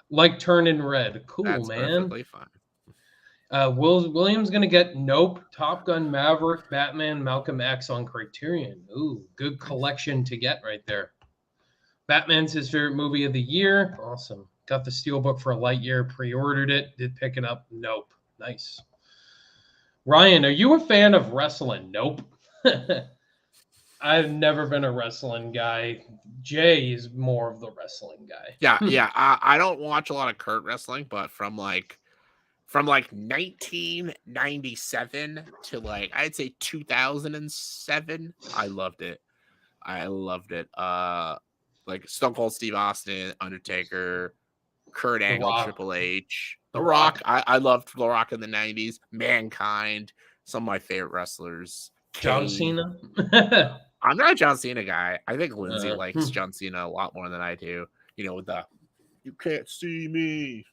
Like Turning Red. Cool, That's man. Perfectly fine. Williams going to get Nope, Top Gun Maverick, Batman, Malcolm X on Criterion. Ooh, good collection to get right there. Batman's his favorite movie of the year. Awesome. Got the Steelbook for Lightyear, pre-ordered it, did pick it up. Nope. Nice. Ryan, are you a fan of wrestling? Nope. I've never been a wrestling guy. Jay is more of the wrestling guy. Yeah. I don't watch a lot of current wrestling, but from 1997 to I'd say 2007, I loved it. Like Stone Cold Steve Austin, Undertaker, Kurt Angle, Rock. Triple H, The The Rock. I loved The Rock in the 90s. Mankind, some of my favorite wrestlers. John Kane. Cena. I'm not a John Cena guy. I think Lindsay Uh, likes John Cena a lot more than I do. With the "you can't see me."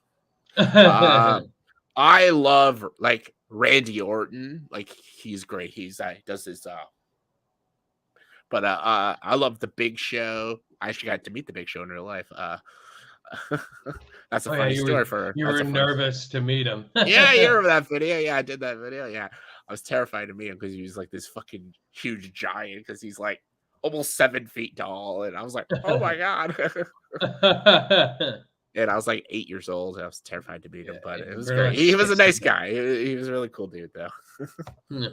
I love Randy Orton. He's great. He's does his But I love the Big Show. I actually got to meet the Big Show in real life. That's a funny story for. You were nervous to meet him. Yeah, you remember that video? Yeah, I did that video. Yeah, I was terrified to meet him because he was this fucking huge giant. Because he's almost 7 feet tall, and I was like, oh my god. And I was 8 years old. And I was terrified to meet him, but it was great. He was a nice guy. He was a really cool dude, though. Yeah.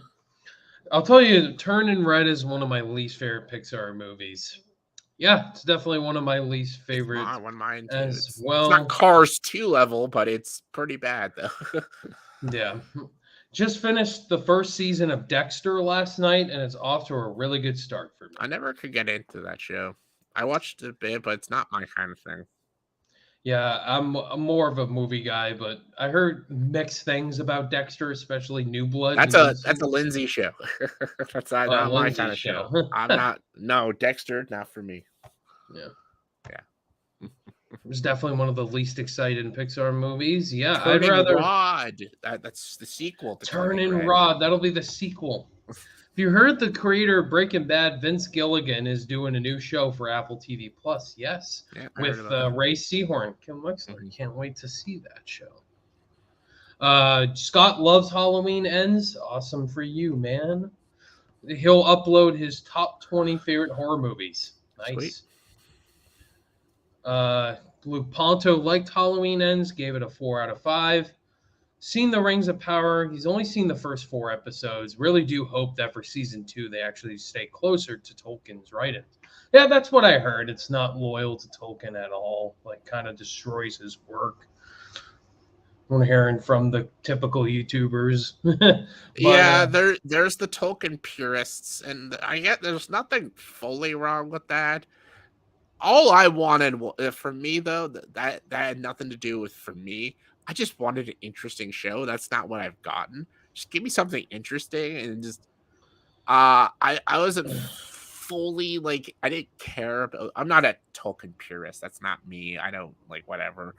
I'll tell you, Turning Red is one of my least favorite Pixar movies. Yeah, it's definitely one of my least favorite Mine too. as well. It's not Cars 2 level, but it's pretty bad though. Yeah. Just finished the first season of Dexter last night, and it's off to a really good start for me. I never could get into that show. I watched a bit, but it's not my kind of thing. Yeah, I'm more of a movie guy, but I heard mixed things about Dexter, especially New Blood. That's a Lindsay show. That's not my Lindsay kind of show. I'm not. No, Dexter, not for me. Yeah. Yeah. It was definitely one of the least exciting Pixar movies. Yeah, Turning I'd rather Rod. That's the sequel to Turning Red. Rod. That'll be the sequel. If you heard the creator of Breaking Bad, Vince Gilligan, is doing a new show for Apple TV Plus. Yes, Yeah, I with heard about that. Ray Seahorn, Kim Wexler. Mhm. Can't wait to see that show. Scott Loves Halloween ends. Awesome for you, man. He'll upload his top 20 favorite horror movies. Nice. Sweet. Luke Ponto liked Halloween Ends, gave it a 4 out of 5. Seen The Rings of Power. He's only seen the first 4 episodes. Really do hope that for season 2 they actually stay closer to Tolkien's writings. Yeah, that's what I heard. It's not loyal to Tolkien at all. Kind of destroys his work. I'm hearing from the typical YouTubers. Yeah, there's the Tolkien purists, and I get there's nothing fully wrong with that. All I wanted for me, though, that had nothing to do with for me. I just wanted an interesting show. That's not what I've gotten. Just give me something interesting, and just I wasn't fully I didn't care about. I'm not a Tolkien purist. That's not me. I don't whatever.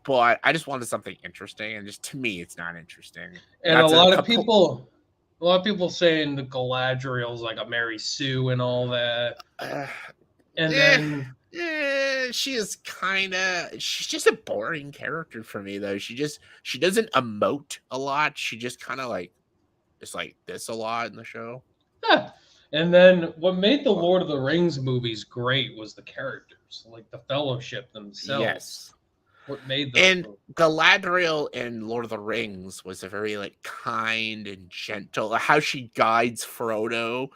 But I just wanted something interesting, and just to me, it's not interesting. And a lot of people saying the Galadriel's like a Mary Sue and all that. And then she is she's just a boring character for me though. She doesn't emote a lot. She just kind of it's like this a lot in the show. And then what made the Lord of the Rings movies great was the characters, the Fellowship themselves. Yes. What made them And Galadriel in Lord of the Rings was a very kind and gentle. How she guides Frodo,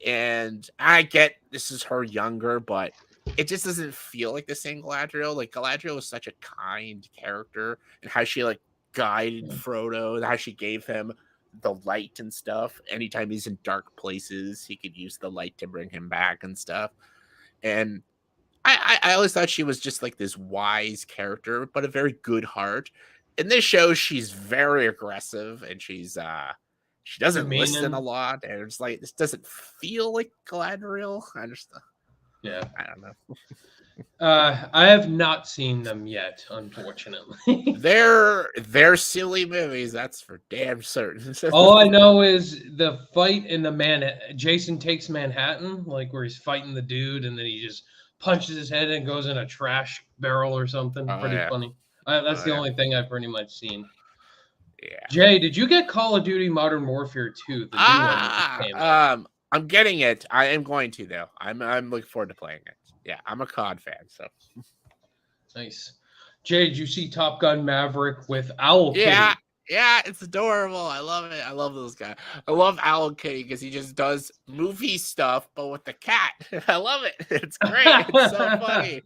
and I get this is her younger, but it just doesn't feel like the same Galadriel. Galadriel was such a kind character, and how she guided Frodo, and how she gave him the light and stuff. Anytime he's in dark places, he could use the light to bring him back and stuff. And I always thought she was just this wise character, but a very good heart. In this show, she's very aggressive, and she doesn't listen a lot, and it's this doesn't feel like Galadriel. I don't know. I have not seen them yet, unfortunately. They're silly movies, that's for damn certain. All I know is the fight in Jason Takes Manhattan, where he's fighting the dude, and then he just punches his head and goes in a trash barrel or something. Pretty funny. That's the only thing I've pretty much seen. Yeah. Jay, did you get Call of Duty Modern Warfare 2? The new one that just came out? I'm getting it. I am going to though. I'm looking forward to playing it. Yeah, I'm a COD fan, so nice. Jay, did you see Top Gun Maverick with Owl Kitty? Yeah, Yeah, it's adorable. I love it. I love those guys. I love Alan Kay because he just does movie stuff, but with the cat. I love it. It's great. It's so funny.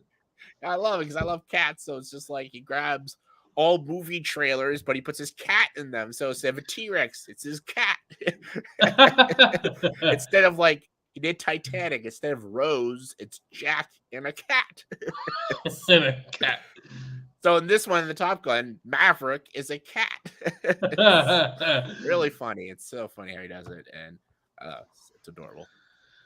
I love it because I love cats. So it's just like he grabs all movie trailers, but he puts his cat in them. So instead of a T-Rex, it's his cat. Instead of like he did Titanic, instead of Rose, it's Jack and a cat. And a cat. So in this one, in the Top Gun, Maverick is a cat. Really funny. It's so funny how he does it, and it's adorable.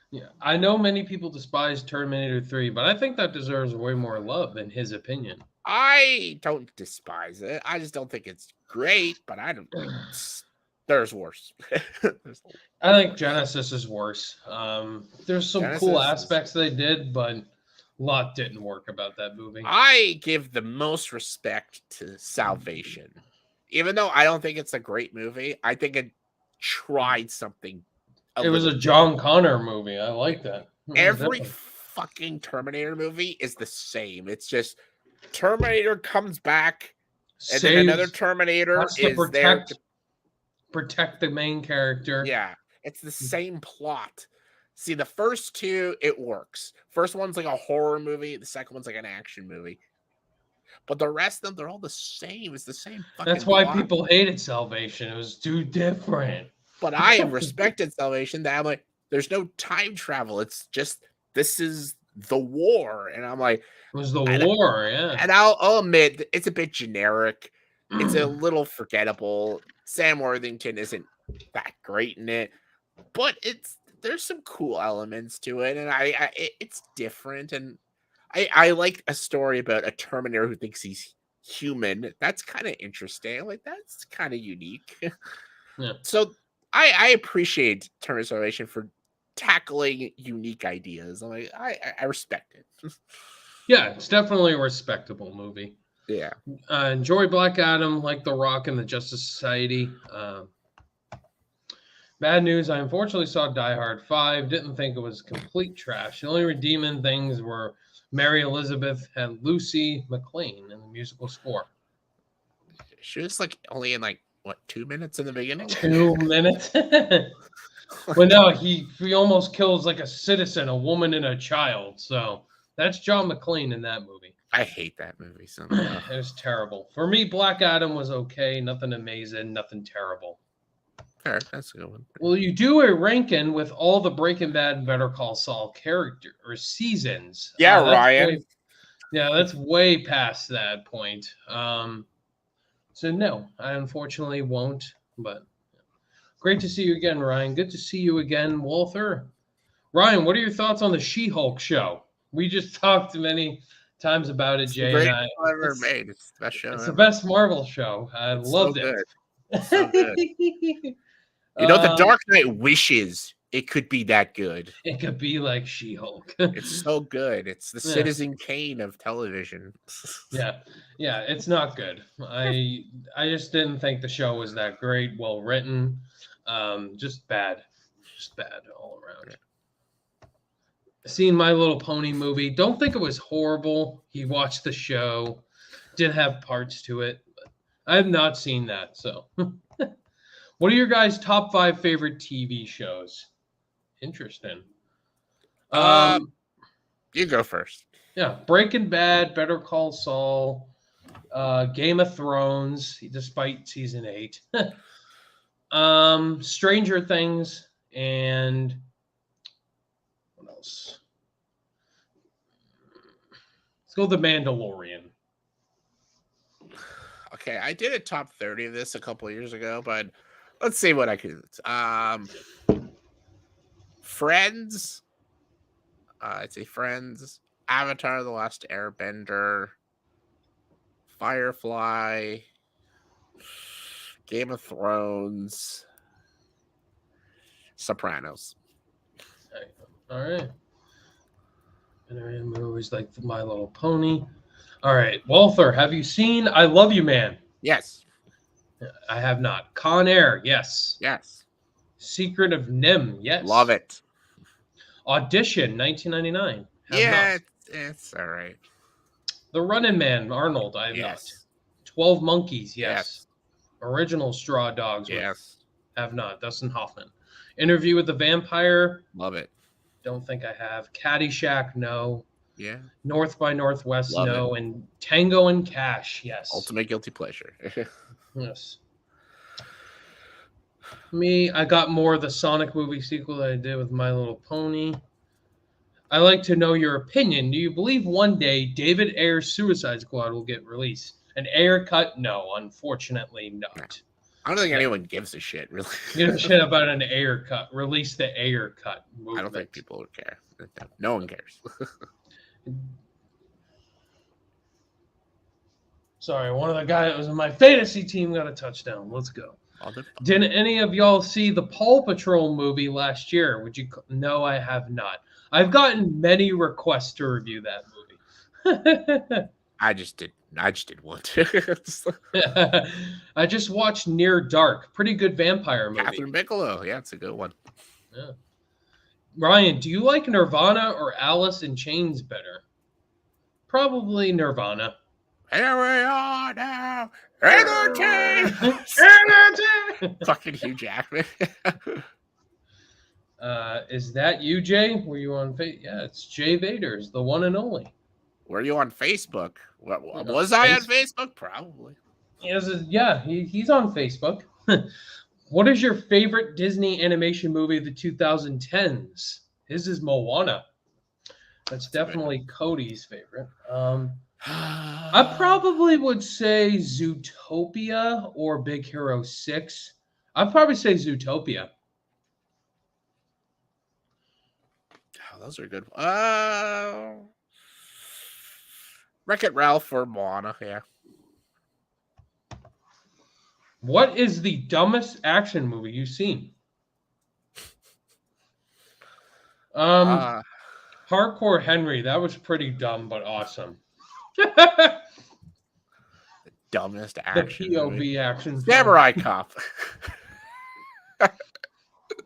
Yeah, I know many people despise Terminator 3, but I think that deserves way more love in his opinion. I don't despise it. I just don't think it's great, but I don't think there's worse. I think Genesis is worse. There's some cool Genesis aspects they did, but a lot didn't work about that movie. I give the most respect to Salvation. Even though I don't think it's a great movie, I think it tried something. It was a John Connor movie. I like that. Every fucking Terminator movie is the same. It's just Terminator comes back, and then another Terminator is there to protect the main character. Yeah, it's the same plot. See, the first two, it works. First one's like a horror movie. The second one's like an action movie. But the rest of them, they're all the same. It's the same fucking That's why plot. people hated Salvation. It was too different. But I have respected Salvation that I'm like, there's no time travel. It's just, this is the war. And I'm like, it was the war, yeah. And I'll admit, it's a bit generic. It's a little forgettable. Sam Worthington isn't that great in it. But there's some cool elements to it. And it's different. And I like a story about a Terminator who thinks he's human. That's kind of interesting. Like, that's kind of unique. Yeah. So I appreciate Terminator Salvation for tackling unique ideas. I'm like, I respect it. Yeah, it's definitely a respectable movie. Yeah. Enjoy Black Adam, like The Rock and the Justice Society. Bad news, I unfortunately saw Die Hard 5. Didn't think it was complete trash. The only redeeming things were Mary Elizabeth and Lucy McLean in the musical score. She was like only in like, what, 2 minutes in the beginning? 2 minutes? Well, no, he almost kills like a citizen, a woman, and a child. So that's John McClane in that movie. I hate that movie so much. It was terrible. For me, Black Adam was okay. Nothing amazing, nothing terrible. All right, that's a good one. Well, you do a ranking with all the Breaking Bad and Better Call Saul character or seasons. Yeah, Ryan. That's way past that point. So no, I unfortunately won't. But great to see you again, Ryan. Good to see you again, Walther. Ryan, what are your thoughts on the She-Hulk show? We just talked many times about it, Jay. Great show ever made. It's the best show. It's the best Marvel show. I loved it. It's so good. You know, The Dark Knight wishes it could be that good. It could be like She-Hulk. It's so good. It's the Citizen Kane of television. Yeah, it's not good. I just didn't think the show was that great, well written. Just bad all around. Seen My Little Pony movie. Don't think it was horrible. He watched the show. Did have parts to it, but I have not seen that. So, what are your guys' top 5 favorite TV shows? Interesting. You go first. Yeah, Breaking Bad, Better Call Saul, Game of Thrones, despite season 8. Stranger Things, and what else? Let's go with The Mandalorian. Okay, I did a top 30 of this a couple of years ago, but let's see what I could. Friends. I'd say Friends, Avatar: The Last Airbender, Firefly, Game of Thrones, Sopranos. All right. And movies like My Little Pony. All right, Walther, have you seen I Love You, Man? Yes. I have not. Con Air, yes. Yes. Secret of Nim, yes. Love it. Audition, 1999. Yeah, it's all right. The Running Man, Arnold, I have not. 12 Monkeys, yes. Original Straw Dogs. Yes. Have not. Dustin Hoffman. Interview with the Vampire. Love it. Don't think I have. Caddyshack, no. Yeah. North by Northwest, Love no. And Tango and Cash, yes. Ultimate guilty pleasure. Yes. Me, I got more of the Sonic movie sequel that I did with My Little Pony. I like to know your opinion. Do you believe one day David Ayer's Suicide Squad will get released? An Ayer cut? No, unfortunately not. I don't think anyone gives a shit, really. Give a shit about an Ayer cut. Release the Ayer cut movement. I don't think people would care. No one cares. Sorry, one of the guys that was in my fantasy team got a touchdown. Let's go. Didn't any of y'all see the Paw Patrol movie last year? Would you? No, I have not. I've gotten many requests to review that movie. I just did one. I just watched Near Dark. Pretty good vampire movie. Catherine Bigelow. Yeah, it's a good one. Yeah. Ryan, do you like Nirvana or Alice in Chains better? Probably Nirvana. Here we are now. Energy. Fucking Hugh Jackman. Is that you, Jay? Were you on Facebook? Yeah, it's Jay Vaders, the one and only. Were you on Facebook? Was I on Facebook? Probably. He's on Facebook. What is your favorite Disney animation movie of the 2010s? His is Moana. That's definitely Cody's favorite. I probably would say Zootopia or Big Hero 6. I'd probably say Zootopia. Oh, those are good. Wreck-It Ralph or Moana, yeah. What is the dumbest action movie you've seen? Hardcore Henry. That was pretty dumb, but awesome. The dumbest action The POV movie. action. Samurai Cop.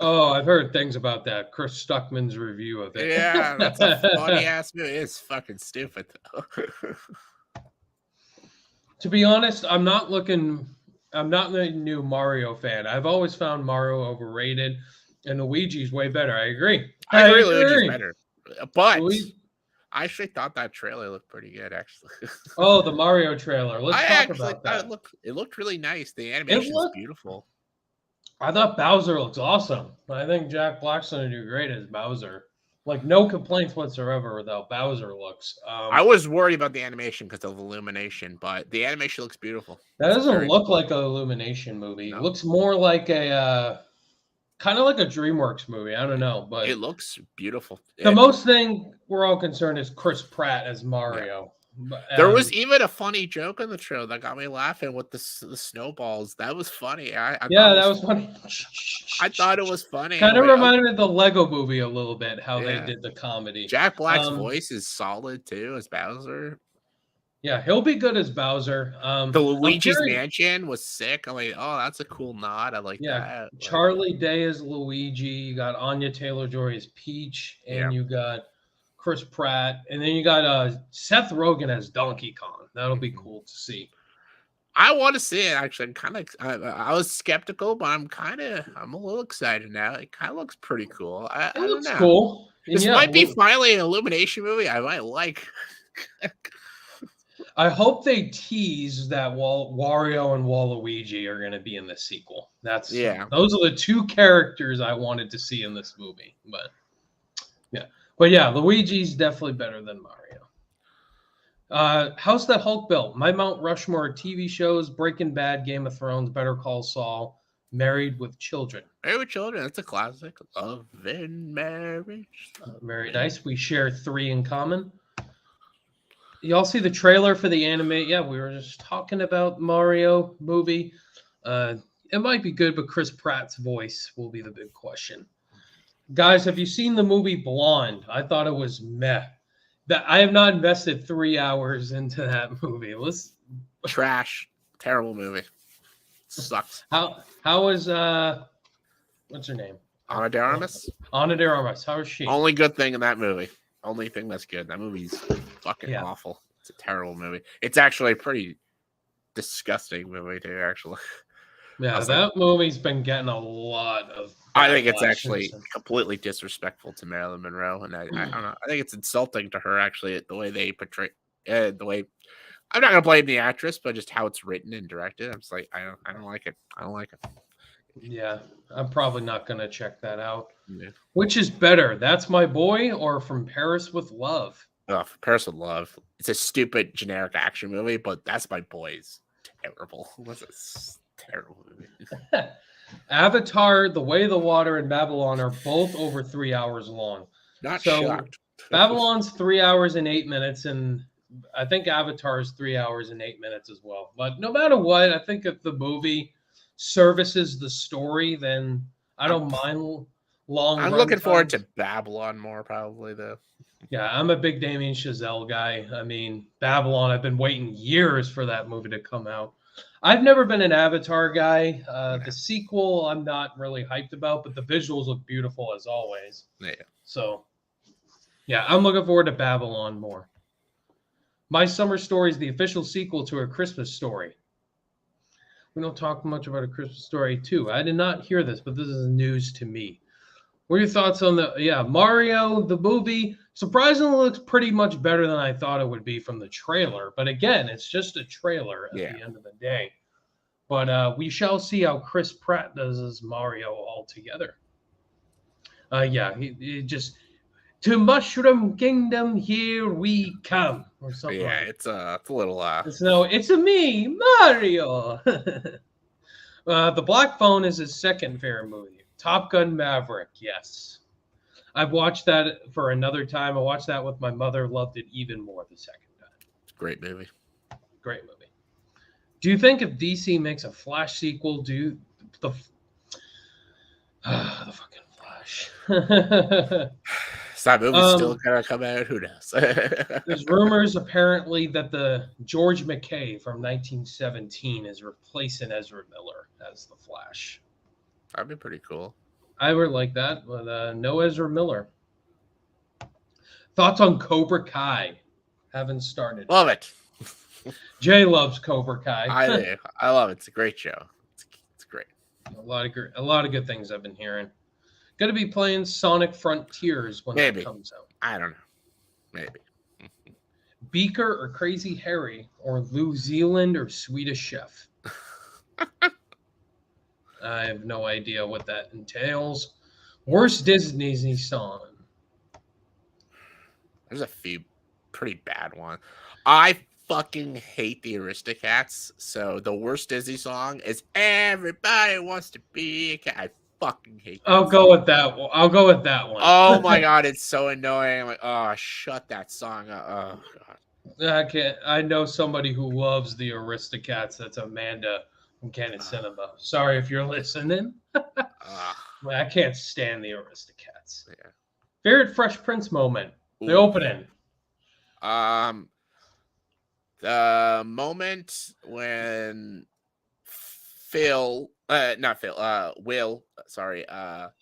Oh, I've heard things about that. Chris Stuckman's review of it. Yeah, that's a funny ass movie. It's fucking stupid though. To be honest, I'm not the new Mario fan. I've always found Mario overrated, and Luigi's way better. I agree. I agree Luigi's better. But Luigi. I actually thought that trailer looked pretty good, actually. Oh, the Mario trailer. Let's talk about that. It looked really nice. The animation was beautiful. I thought Bowser looks awesome. I think Jack Black's going to do great as Bowser. Like, no complaints whatsoever with how Bowser looks. I was worried about the animation because of Illumination, but the animation looks beautiful. That doesn't look like an Illumination movie. No. It looks more like a kind of like a DreamWorks movie. I don't know, but it looks beautiful. The most thing we're all concerned is Chris Pratt as Mario. Yeah. There was even a funny joke in the trailer that got me laughing with the snowballs. That was funny. That was funny. I thought it was funny. Kind of reminded me of the Lego movie a little bit, how they did the comedy. Jack Black's voice is solid too as Bowser. Yeah, he'll be good as Bowser. The Luigi's Mansion was sick. I'm like, oh, that's a cool nod. I like that. Charlie Day as Luigi. You got Anya Taylor-Joy as Peach, and you got Chris Pratt, and then you got Seth Rogen as Donkey Kong. That'll be cool to see. I want to see it actually. I was skeptical, but I'm a little excited now. It kind of looks pretty cool. I don't know. Cool. This might be finally an Illumination movie I might like. I hope they tease that Wario and Waluigi are going to be in the sequel. Those are the two characters I wanted to see in this movie. But yeah, Luigi's definitely better than Mario. How's the Hulk built? My Mount Rushmore TV shows: Breaking Bad, Game of Thrones, Better Call Saul, Married with Children. Married with Children, that's a classic. Love and marriage. Very nice. We share 3 in common. Y'all see the trailer for the anime? Yeah, we were just talking about Mario movie. It might be good, but Chris Pratt's voice will be the big question. Guys, have you seen the movie Blonde? I thought it was meh. I have not invested 3 hours into that movie. Trash. Terrible movie. Sucks. How is what's her name? Ana de Armas? Ana de Armas. How is she? Only good thing in that movie. Only thing that's good. That movie's fucking awful. It's a terrible movie. It's actually a pretty disgusting movie too, actually. Yeah, was that movie's been getting a lot of. I think it's backlash actually since- completely disrespectful to Marilyn Monroe, and I don't know. I think it's insulting to her actually the way they portray the way. I'm not gonna blame the actress, but just how it's written and directed. I'm just like I don't like it. I don't like it. Yeah, I'm probably not gonna check that out. Yeah. Which is better, That's My Boy or From Paris with Love? For Paris with Love, it's a stupid generic action movie, but That's My Boy's terrible. What's a terrible movie? Avatar, The Way of the Water, and Babylon are both over 3 hours long. Not So, shocked. Babylon's 3 hours and 8 minutes, and I think Avatar is 3 hours and 8 minutes as well. But no matter what, I think if the movie services the story, then I don't mind long. I'm run looking forward times. to Babylon more, probably though. Yeah, I'm a big Damien Chazelle guy. I mean, Babylon, I've been waiting years for that movie to come out. I've never been an Avatar guy. The sequel, I'm not really hyped about, but the visuals look beautiful as always. Yeah. So, yeah, I'm looking forward to Babylon more. My Summer Story is the official sequel to A Christmas Story. We don't talk much about A Christmas Story 2. I did not hear this, but this is news to me. What are your thoughts on Mario, the movie? Surprisingly looks pretty much better than I thought it would be from the trailer. But again, it's just a trailer at the end of the day. But we shall see how Chris Pratt does as Mario altogether. He just, to Mushroom Kingdom, here we come. Or something Yeah, like it's a little it's a me, Mario. The Black Phone is his second favorite movie. Top Gun Maverick, yes. I've watched that for another time. I watched that with my mother. Loved it even more the second time. great movie. Great movie. Do you think if DC makes a Flash sequel, the fucking Flash? Is that movie still gonna come out? Who knows? There's rumors apparently that the George McKay from 1917 is replacing Ezra Miller as the Flash. That'd be pretty cool. I would like that, but no Ezra Miller. Thoughts on Cobra Kai? Haven't started. Love it. Jay loves Cobra Kai. I do. I love it. It's a great show. It's great. A lot of good things I've been hearing. Going to be playing Sonic Frontiers when Maybe. that comes out. I don't know. Maybe. Beaker or Crazy Harry or New Zealand or Swedish Chef. I have no idea what that entails. Worst Disney song. There's a few pretty bad ones. I fucking hate the Aristocats. So the worst Disney song is "Everybody Wants to Be a Cat." I fucking hate that. I'll go with that one. Oh my god, it's so annoying. I'm like, oh, shut that song up. Oh god. I know somebody who loves the Aristocats. That's Amanda from Canon Cinema. Sorry if you're listening. I can't stand the Aristocats. Yeah. Favorite Fresh Prince moment? The Ooh. opening. The moment when Will,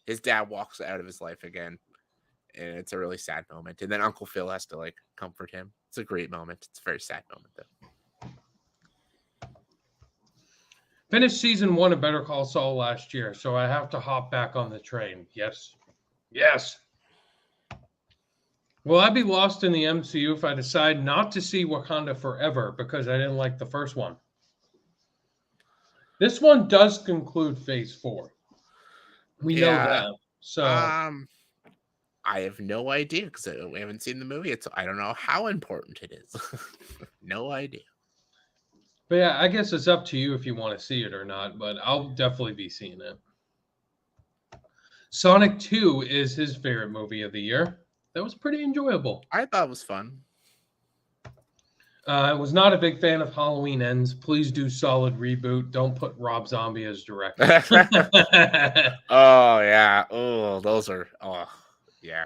his dad walks out of his life again, and it's a really sad moment. And then Uncle Phil has to like comfort him. It's a great moment. It's a very sad moment though. Finished season 1 of Better Call Saul last year, so I have to hop back on the train. Yes. Will I be lost in the MCU if I decide not to see Wakanda Forever because I didn't like the first one? This one does conclude Phase 4. We know that. So I have no idea because we haven't seen the movie. I don't know how important it is. No idea. But yeah, I guess it's up to you if you want to see it or not, but I'll definitely be seeing it. Sonic 2 is his favorite movie of the year. That was pretty enjoyable. I thought it was fun. I was not a big fan of Halloween Ends. Please do solid reboot. Don't put Rob Zombie as director. Oh, yeah. Oh, those are, yeah.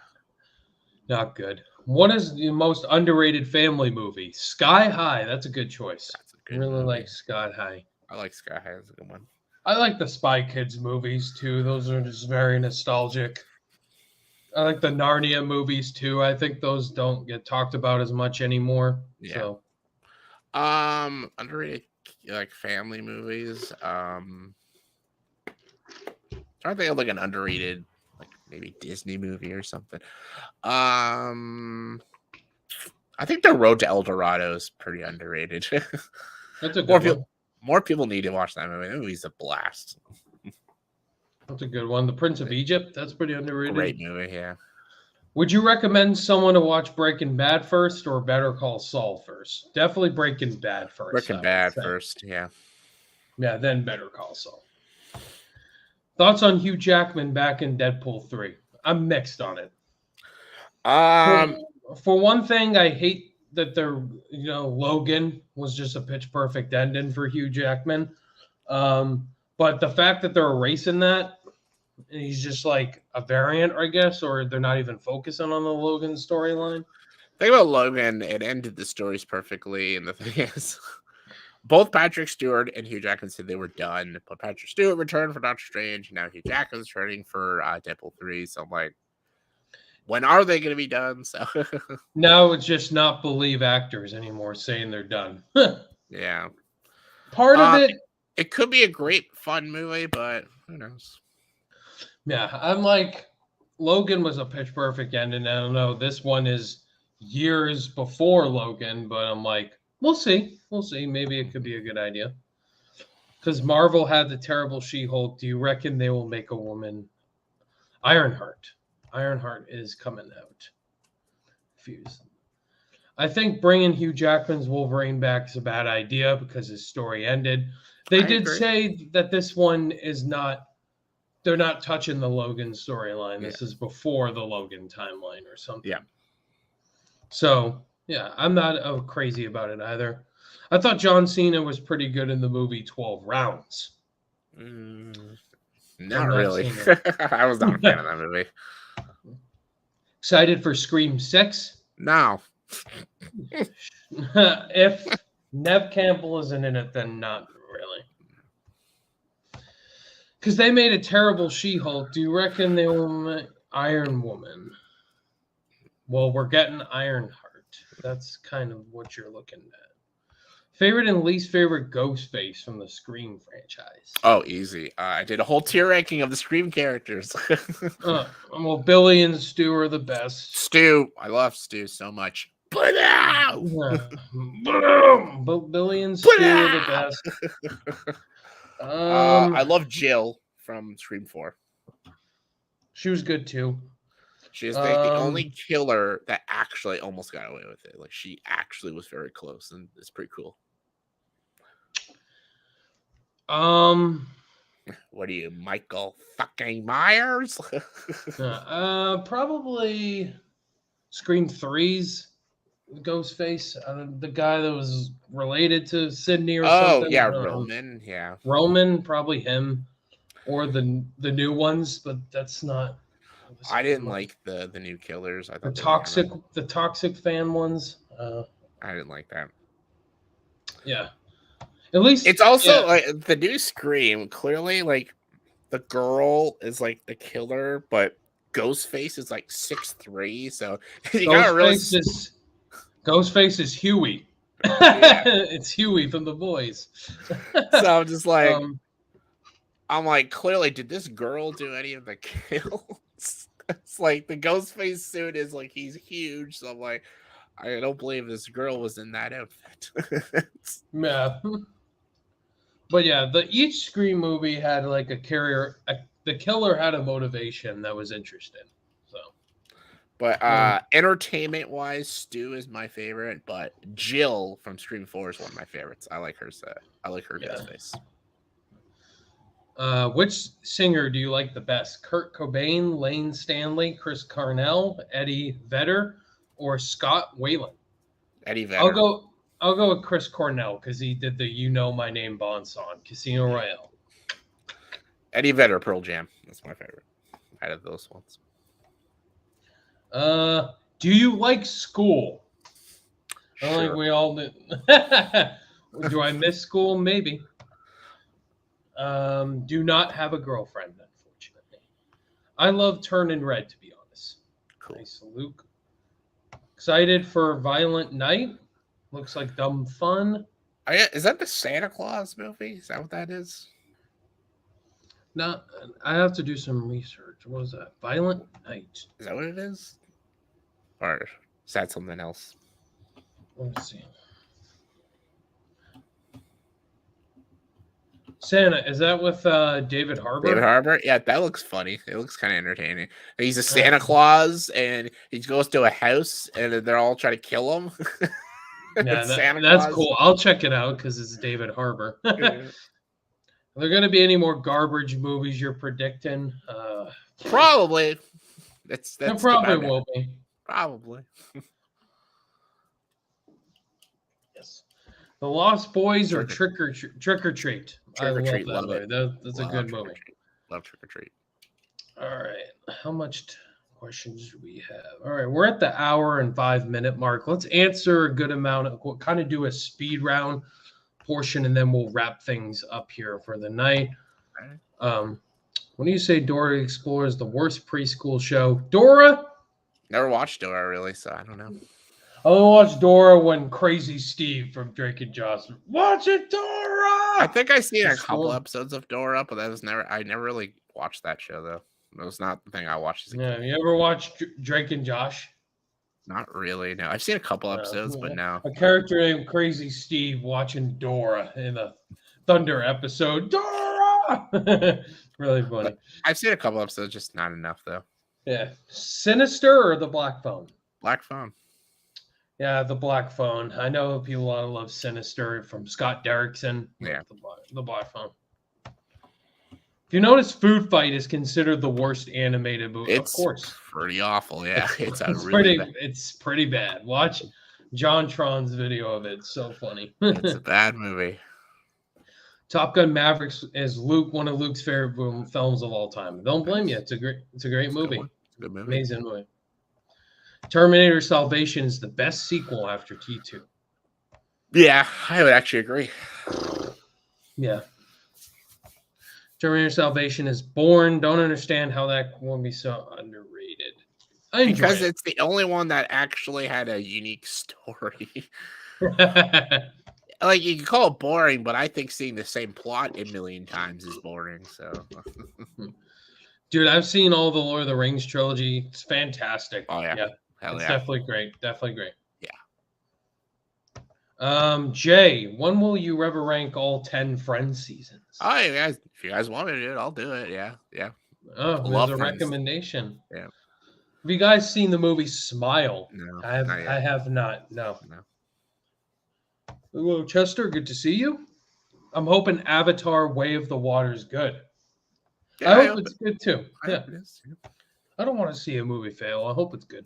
Not good. What is the most underrated family movie? Sky High. That's a good choice. That's a good Really movie. like Sky High. I like Sky High. That's a good one. I like the Spy Kids movies too. Those are just very nostalgic. I like the Narnia movies too. I think those don't get talked about as much anymore. Yeah. So Underrated like family movies. trying to think of like an underrated, like maybe Disney movie or something. I think The Road to El Dorado is pretty underrated. That's a good one. More people need to watch that movie. That movie's a blast. That's a good one. The Prince of Egypt. That's pretty underrated. Great movie, yeah. Would you recommend someone to watch Breaking Bad first or Better Call Saul first? Definitely Breaking Bad first. Breaking Bad first, yeah. Yeah, then Better Call Saul. Thoughts on Hugh Jackman back in Deadpool 3? I'm mixed on it. For one thing, I hate that Logan was just a pitch perfect ending for Hugh Jackman. But the fact that they're erasing that, and he's just like a variant, I guess, or they're not even focusing on the Logan storyline. Think about Logan, it ended the stories perfectly, and the thing is, both Patrick Stewart and Hugh Jackman said they were done, but Patrick Stewart returned for Doctor Strange, and now Hugh Jackman's returning for Deadpool 3, so I'm like, when are they going to be done? So now it's just not believe actors anymore saying they're done. Yeah. Part of it could be a great, fun movie, but who knows? Yeah, I'm like, Logan was a pitch perfect ending. I don't know. This one is years before Logan, but I'm like, we'll see. We'll see. Maybe it could be a good idea. Because Marvel had the terrible She-Hulk. Do you reckon they will make a woman? Ironheart. Ironheart is coming out. Fuse. I think bringing Hugh Jackman's Wolverine back is a bad idea because his story ended. They did say that this one is not, they're not touching the Logan storyline. This is before the Logan timeline or something. Yeah. So, yeah, I'm not crazy about it either. I thought John Cena was pretty good in the movie 12 Rounds. Not really. I was not a fan of that movie. Excited for Scream 6? No. If Nev Campbell isn't in it, then not really. Because they made a terrible She-Hulk. Do you reckon they will make Iron Woman? Well, we're getting Ironheart. That's kind of what you're looking at. Favorite and least favorite Ghostface from the Scream franchise? Oh, easy. I did a whole tier ranking of the Scream characters. Well, Billy and Stu are the best. Stu. I love Stu so much. But Billy and Stu are the best. I love Jill from Scream 4. She was good too. She is the only killer that actually almost got away with it. Like, she actually was very close, and it's pretty cool. What are you, Michael fucking Myers? Probably Scream 3's Ghostface. The guy that was related to Sydney or something. Oh, yeah, Roman. Yeah. Roman, probably him. Or the new ones, but that's not. I didn't like the new killers. I thought the toxic fan ones. I didn't like that. Yeah. At least it's also like the new Scream. Clearly, like the girl is like the killer, but Ghostface is like 6'3", so you gotta really. Ghostface is Huey. Yeah. It's Huey from The Boys. So I'm just like, I'm like, clearly, did this girl do any of the kills? It's like the Ghostface suit is like he's huge, so I'm like, I don't believe this girl was in that outfit. Yeah. But yeah, each Scream movie had like a carrier. The killer had a motivation that was interesting. So, but entertainment wise, Stu is my favorite. But Jill from Scream 4 is one of my favorites. I like her set. I like her face. Which singer do you like the best? Kurt Cobain, Lane Stanley, Chris Cornell, Eddie Vedder, or Scott Weiland? Eddie Vedder. I'll go with Chris Cornell because he did the "You Know My Name" Bond song, Casino Royale. Eddie Vedder, Pearl Jam. That's my favorite out of those ones. Do you like school? Sure. I think we all do. Do I miss school? Maybe. Do not have a girlfriend, unfortunately. I love Turning Red, to be honest. Cool. Nice, Luke. Excited for Violent Night. Looks like dumb fun. Is that the Santa Claus movie? Is that what that is? No, I have to do some research. What was that? Violent Night. Is that what it is? Or is that something else? Let's see. Santa, is that with David Harbour? David Harbour? Yeah, that looks funny. It looks kind of entertaining. He's a Santa Claus, and he goes to a house, and they're all trying to kill him. Yeah, Santa that's Claus. cool. I'll check it out because it's David Harbour. Are there going to be any more garbage movies you're predicting? Probably. That's There probably about it. will be. Probably. Yes. The Lost Boys or Trick or Treat. Trick or Treat, I love love that movie. it. That's a Love good Trick or movie. Treat. Love Trick or Treat. All right. How much questions do we have? All right. We're at the hour and 5-minute mark. Let's answer a good amount of what kind of do a speed round portion, and then we'll wrap things up here for the night. When do you say Dora the Explorer is the worst preschool show? Dora? Never watched Dora, really, so I don't know. I only watched Dora when Crazy Steve from Drake and Josh. Watch it, Dora! I think I seen a That's couple cool. episodes of Dora, but I never really watched that show, though. It was not the thing I watched as a Yeah, kid. you ever watched Drake and Josh? Not really, no. I've seen a couple episodes, but no. A character named Crazy Steve watching Dora in a Thunder episode. Dora! Really funny. I've seen a couple episodes, just not enough, though. Yeah. Sinister or the Black Phone? Black Phone. Yeah, the Black Phone. I know people love Sinister from Scott Derrickson. Yeah. The Black Phone. If you notice, Food Fight is considered the worst animated movie. It's of course. pretty awful, yeah. It's a It's really it's pretty bad. Watch John Tron's video of it. It's so funny. it's a bad movie. Top Gun Mavericks is one of Luke's favorite films of all time. Don't blame you. It's a great It's a movie. It's a good movie. Amazing movie. Terminator Salvation is the best sequel after T2. Yeah, I would actually agree. Yeah. Terminator Salvation is Bourne. Don't understand how that will be so underrated. I enjoy Because it. it's the only one that actually had a unique story. Like, you can call it boring, but I think seeing the same plot a million times is boring. So, Dude, I've seen all the Lord of the Rings trilogy. It's fantastic. oh yeah, hell It's yeah. definitely great. Definitely great. Yeah. Jay, when will you ever rank all 10 Friends seasons? Oh, yeah, if you guys want me to do it, I'll do it. Yeah, yeah. Oh, love there's a Friends. recommendation. Yeah. Have you guys seen the movie Smile? No, I have. not yet. I have not. No. No. Hello, Chester. Good to see you. I'm hoping Avatar: Way of the Water is good. Yeah, I hope it's good too. I Yeah. hope it is. Yeah. I don't want to see a movie fail. I hope it's good.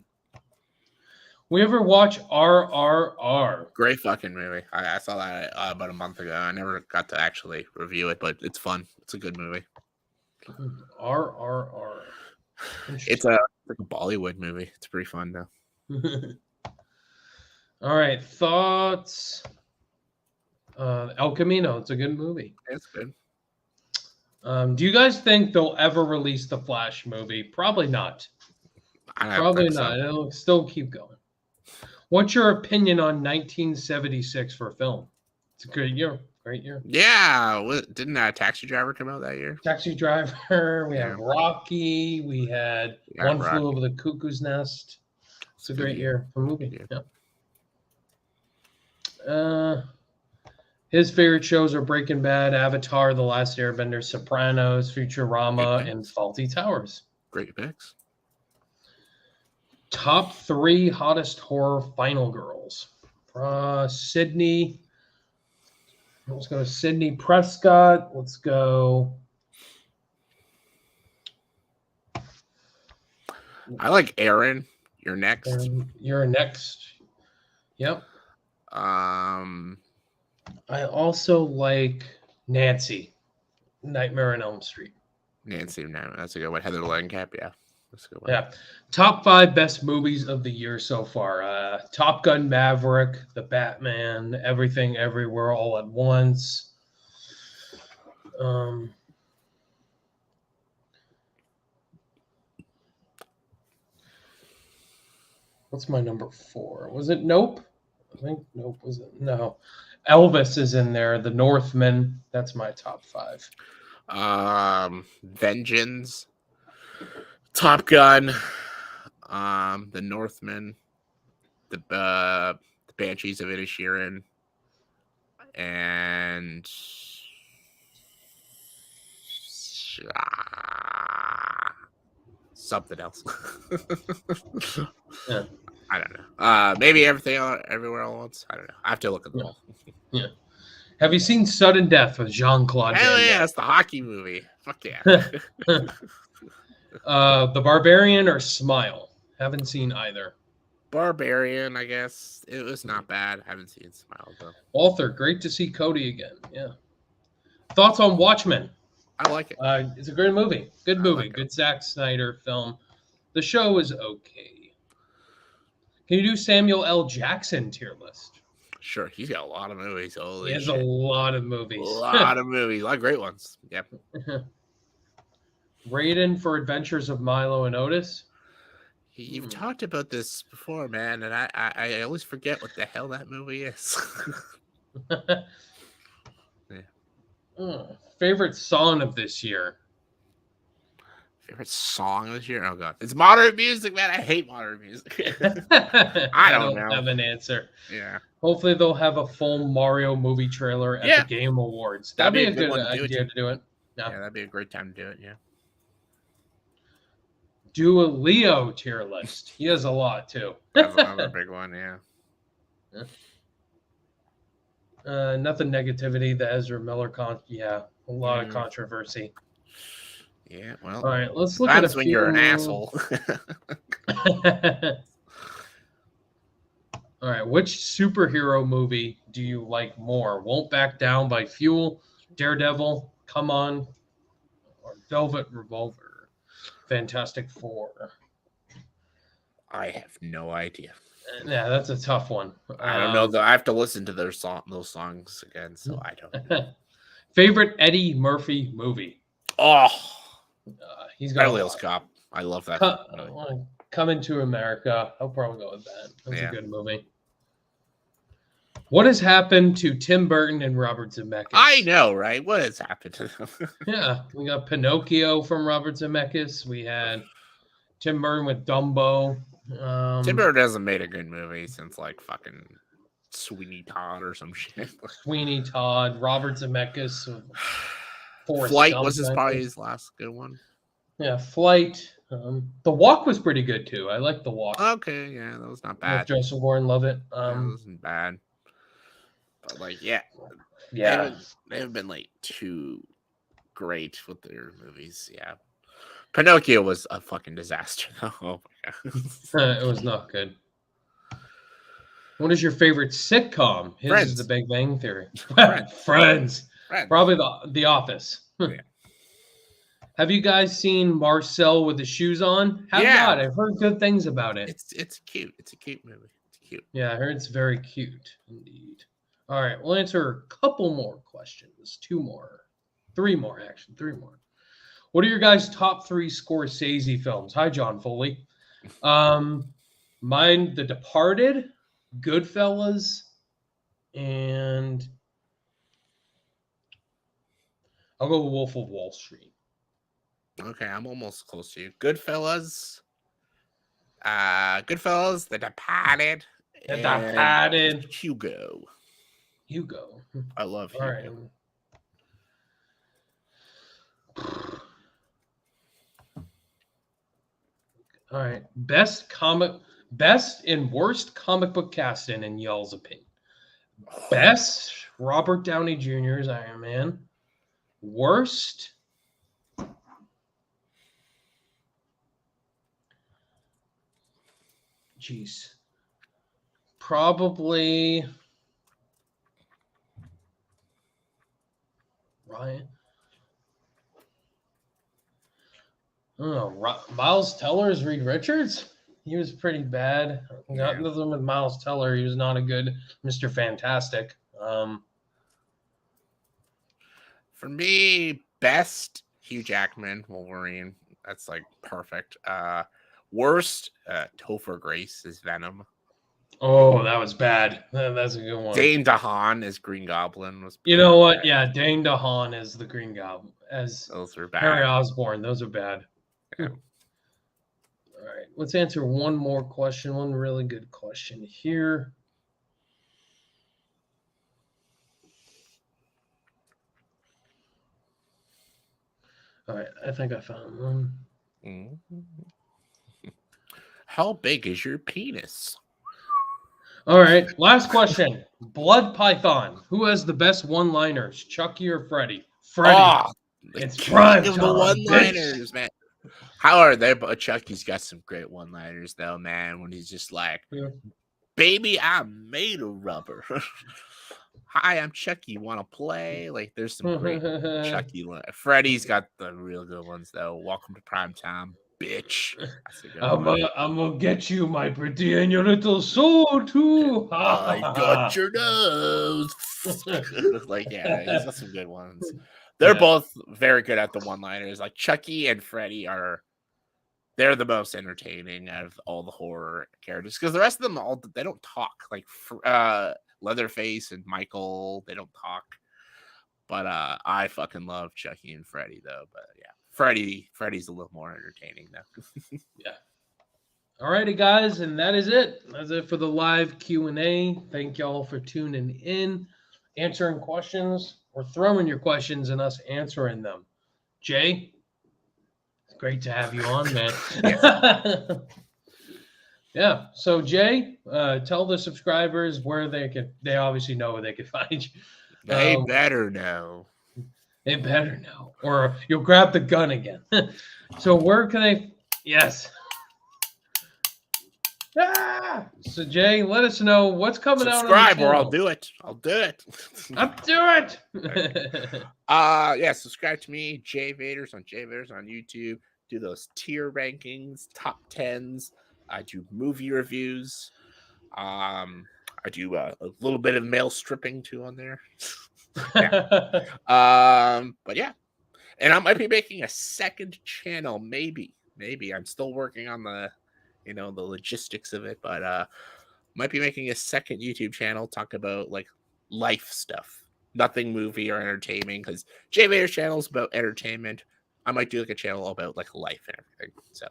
We ever watch RRR? Great fucking movie. I saw that about a month ago. I never got to actually review it, but it's fun. It's a good movie. RRR. It's like a Bollywood movie. It's pretty fun though. All right, thoughts. El Camino. It's a good movie. It's good. Do you guys think they'll ever release the Flash movie? Probably not. I don't Probably think so. not. It'll still keep going. What's your opinion on 1976 for film? It's a good year. Great year. Yeah, didn't Taxi Driver come out that year? Taxi Driver. We have Yeah. Rocky. We had Yeah, One Rocky. Flew Over the Cuckoo's Nest. It's a great year for a movie. Yeah. His favorite shows are Breaking Bad, Avatar, The Last Airbender, Sopranos, Futurama, and Faulty Towers. Great picks. Top 3 hottest horror final girls. Sydney. Let's go to Sydney Prescott. Let's go. I like Aaron. You're next. You're next. Yep. I also like Nancy. Nightmare on Elm Street. Nancy, no, that's a good one. Heather Langenkamp, yeah. That's a good one. Yeah. Top 5 best movies of the year so far. Top Gun Maverick, The Batman, Everything Everywhere All at Once. What's my number 4? Was it Nope? I think Nope was it. No. Elvis is in there. The Northman. That's my top 5. Vengeance, Top Gun, The Northman, the Banshees of Inisherin, and something else. Yeah. I don't know. Maybe everything everywhere all at once. I don't know. I have to look at them all. Yeah. Have you seen Sudden Death with Jean-Claude Hell Van yeah, Damme? that's the hockey movie. Fuck yeah. The Barbarian or Smile? Haven't seen either. Barbarian, I guess. It was not bad. I haven't seen Smile though. Author, great to see Cody again. Yeah. Thoughts on Watchmen? I like it. It's a great movie. Good I movie. like it. Good Zack Snyder film. The show is okay. Can you do Samuel L. Jackson tier list? Sure, he's got a lot of movies. Holy He has shit. a lot of movies. A lot of movies. A lot of great ones. Yep. Raiden for Adventures of Milo and Otis. You've talked about this before, man, and I always forget what the hell that movie is. Favorite song of this year? Favorite song this year? Oh god, it's modern music, man. I hate modern music. I don't know. have an answer. Yeah, Hopefully they'll have a full Mario movie trailer at the Game Awards. That'd be a good one to do it idea to. to do it. yeah, that'd be a great time to do it. Yeah. Do a Leo tier list. He has a lot too. That's another big one, yeah. Nothing negativity. The Ezra Miller a lot of controversy. Yeah, well, All right, let's look at that's when you're an asshole. All right, which superhero movie do you like more? Won't Back Down by Fuel, Daredevil, Come On, or Velvet Revolver? Fantastic Four. I have no idea. Yeah, that's a tough one. I don't know though. I have to listen to those songs again, so I don't know. Favorite Eddie Murphy movie? Oh, He's got Beverly Hills Cop. I love that. Coming to America. I'll probably go with that. That's Yeah. a good movie. What has happened to Tim Burton and Robert Zemeckis? I know, right? What has happened to them? Yeah, we got Pinocchio from Robert Zemeckis. We had Tim Burton with Dumbo. Tim Burton hasn't made a good movie since like fucking Sweeney Todd or some shit. Sweeney Todd, Robert Zemeckis. Forrest Flight Gump, was I probably think. his last good one. Yeah, Flight. The Walk was pretty good too. I like The Walk. Okay, yeah, that was not With bad. Joseph Gordon-Levitt. That wasn't bad. But like, yeah, Yeah. they haven't been like too great with their movies. Yeah, Pinocchio was a fucking disaster. Oh my god, It was not good. What is your favorite sitcom? His Friends. is The Big Bang Theory. Friends. Friends. Friends. Probably the Office. Yeah. Have you guys seen Marcel with the shoes on? Have Yeah. not. I've heard good things about it. It's cute. It's a cute movie. It's cute. Yeah, I heard it's very cute indeed. All right, we'll answer a couple more questions. 3 more, actually. 3 more. What are your guys' top 3 Scorsese films? Hi, John Foley. Mine, The Departed, Goodfellas, and I'll go with Wolf of Wall Street. Okay, I'm almost close to you. Goodfellas, The Departed, The and Departed. Hugo. Hugo. I love All Hugo. right. All right. Best and worst comic book casting in y'all's opinion. Best Robert Downey Jr.'s Iron Man. Worst probably Ryan. I don't know. Miles Teller's Reed Richards. He was pretty bad. Got nothing with Miles Teller. He was not a good Mr. Fantastic. For me, best Hugh Jackman, Wolverine. That's like perfect. Worst, Topher Grace is Venom. Oh, that was bad. That's a good one. Dane DeHaan as Green Goblin was. You know what? Yeah, Dane DeHaan as the Green Goblin, as Those are Harry bad. Osborn. Those are bad. Yeah. All right, let's answer one more question. One really good question here. All right, I think I found one. How big is your penis? All right, last question. Blood Python. Who has the best one-liners, Chucky or Freddy? Freddy. Oh, It's king prime of the time, one-liners, man. How are they? But Chucky's got some great one-liners, though, man. When he's just like, Yeah. "Baby, I'm made of rubber." Hi, I'm Chucky. Want to play? Like, there's some great Chucky. Freddy's got the real good ones, though. Welcome to prime time, bitch. That's a good one. I'm gonna get you, my pretty, and your little soul too. I got your nose. Like, yeah, he's got some good ones. They're Yeah. both very good at the one-liners. Like Chucky and Freddy they're the most entertaining out of all the horror characters because the rest of them they don't talk. Like Leatherface and Michael, they don't talk. But I fucking love Chucky and Freddy though. But yeah, Freddy's a little more entertaining though. Yeah. Alrighty, guys, and that is it. That's it for the live Q&A. Thank y'all for tuning in, answering questions, or throwing your questions and us answering them. Jay, it's great to have you on, man. Yeah. So Jay, tell the subscribers where they obviously know where they can find you. They better know. They better know, or you'll grab the gun again. So where can they? Yes. Ah! So Jay, let us know what's coming out. Subscribe or I'll do it. I'll do it. I'll do it. Yeah, subscribe to me, Jay Vaders on YouTube. Do those tier rankings, top 10s. I do movie reviews. I do a little bit of male stripping too on there. But yeah. And I might be making a second channel, maybe. I'm still working on the logistics of it, but might be making a second YouTube channel, talk about like life stuff, nothing movie or entertainment, because Jay Vader's channel is about entertainment. I might do like a channel about like life and everything. So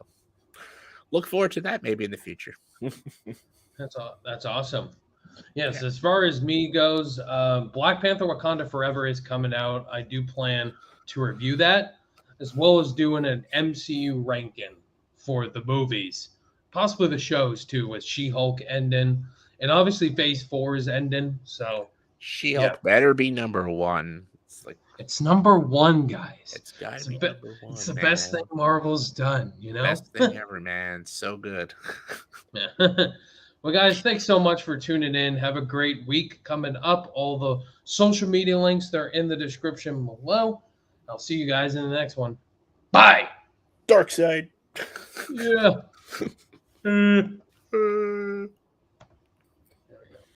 look forward to that maybe in the future. That's awesome. Yes, yeah. As far as me goes, Black Panther Wakanda Forever is coming out. I do plan to review that, as well as doing an MCU ranking for the movies. Possibly the shows too, with She-Hulk ending, and obviously Phase 4 is ending. So She-Hulk better be number 1. It's number 1, guys. It's gotta be number 1. It's the best thing Marvel's done. Best thing ever, man. So good. Yeah. Well, guys, thanks so much for tuning in. Have a great week coming up. All the social media links, they're in the description below. I'll see you guys in the next one. Bye. Dark side. Yeah.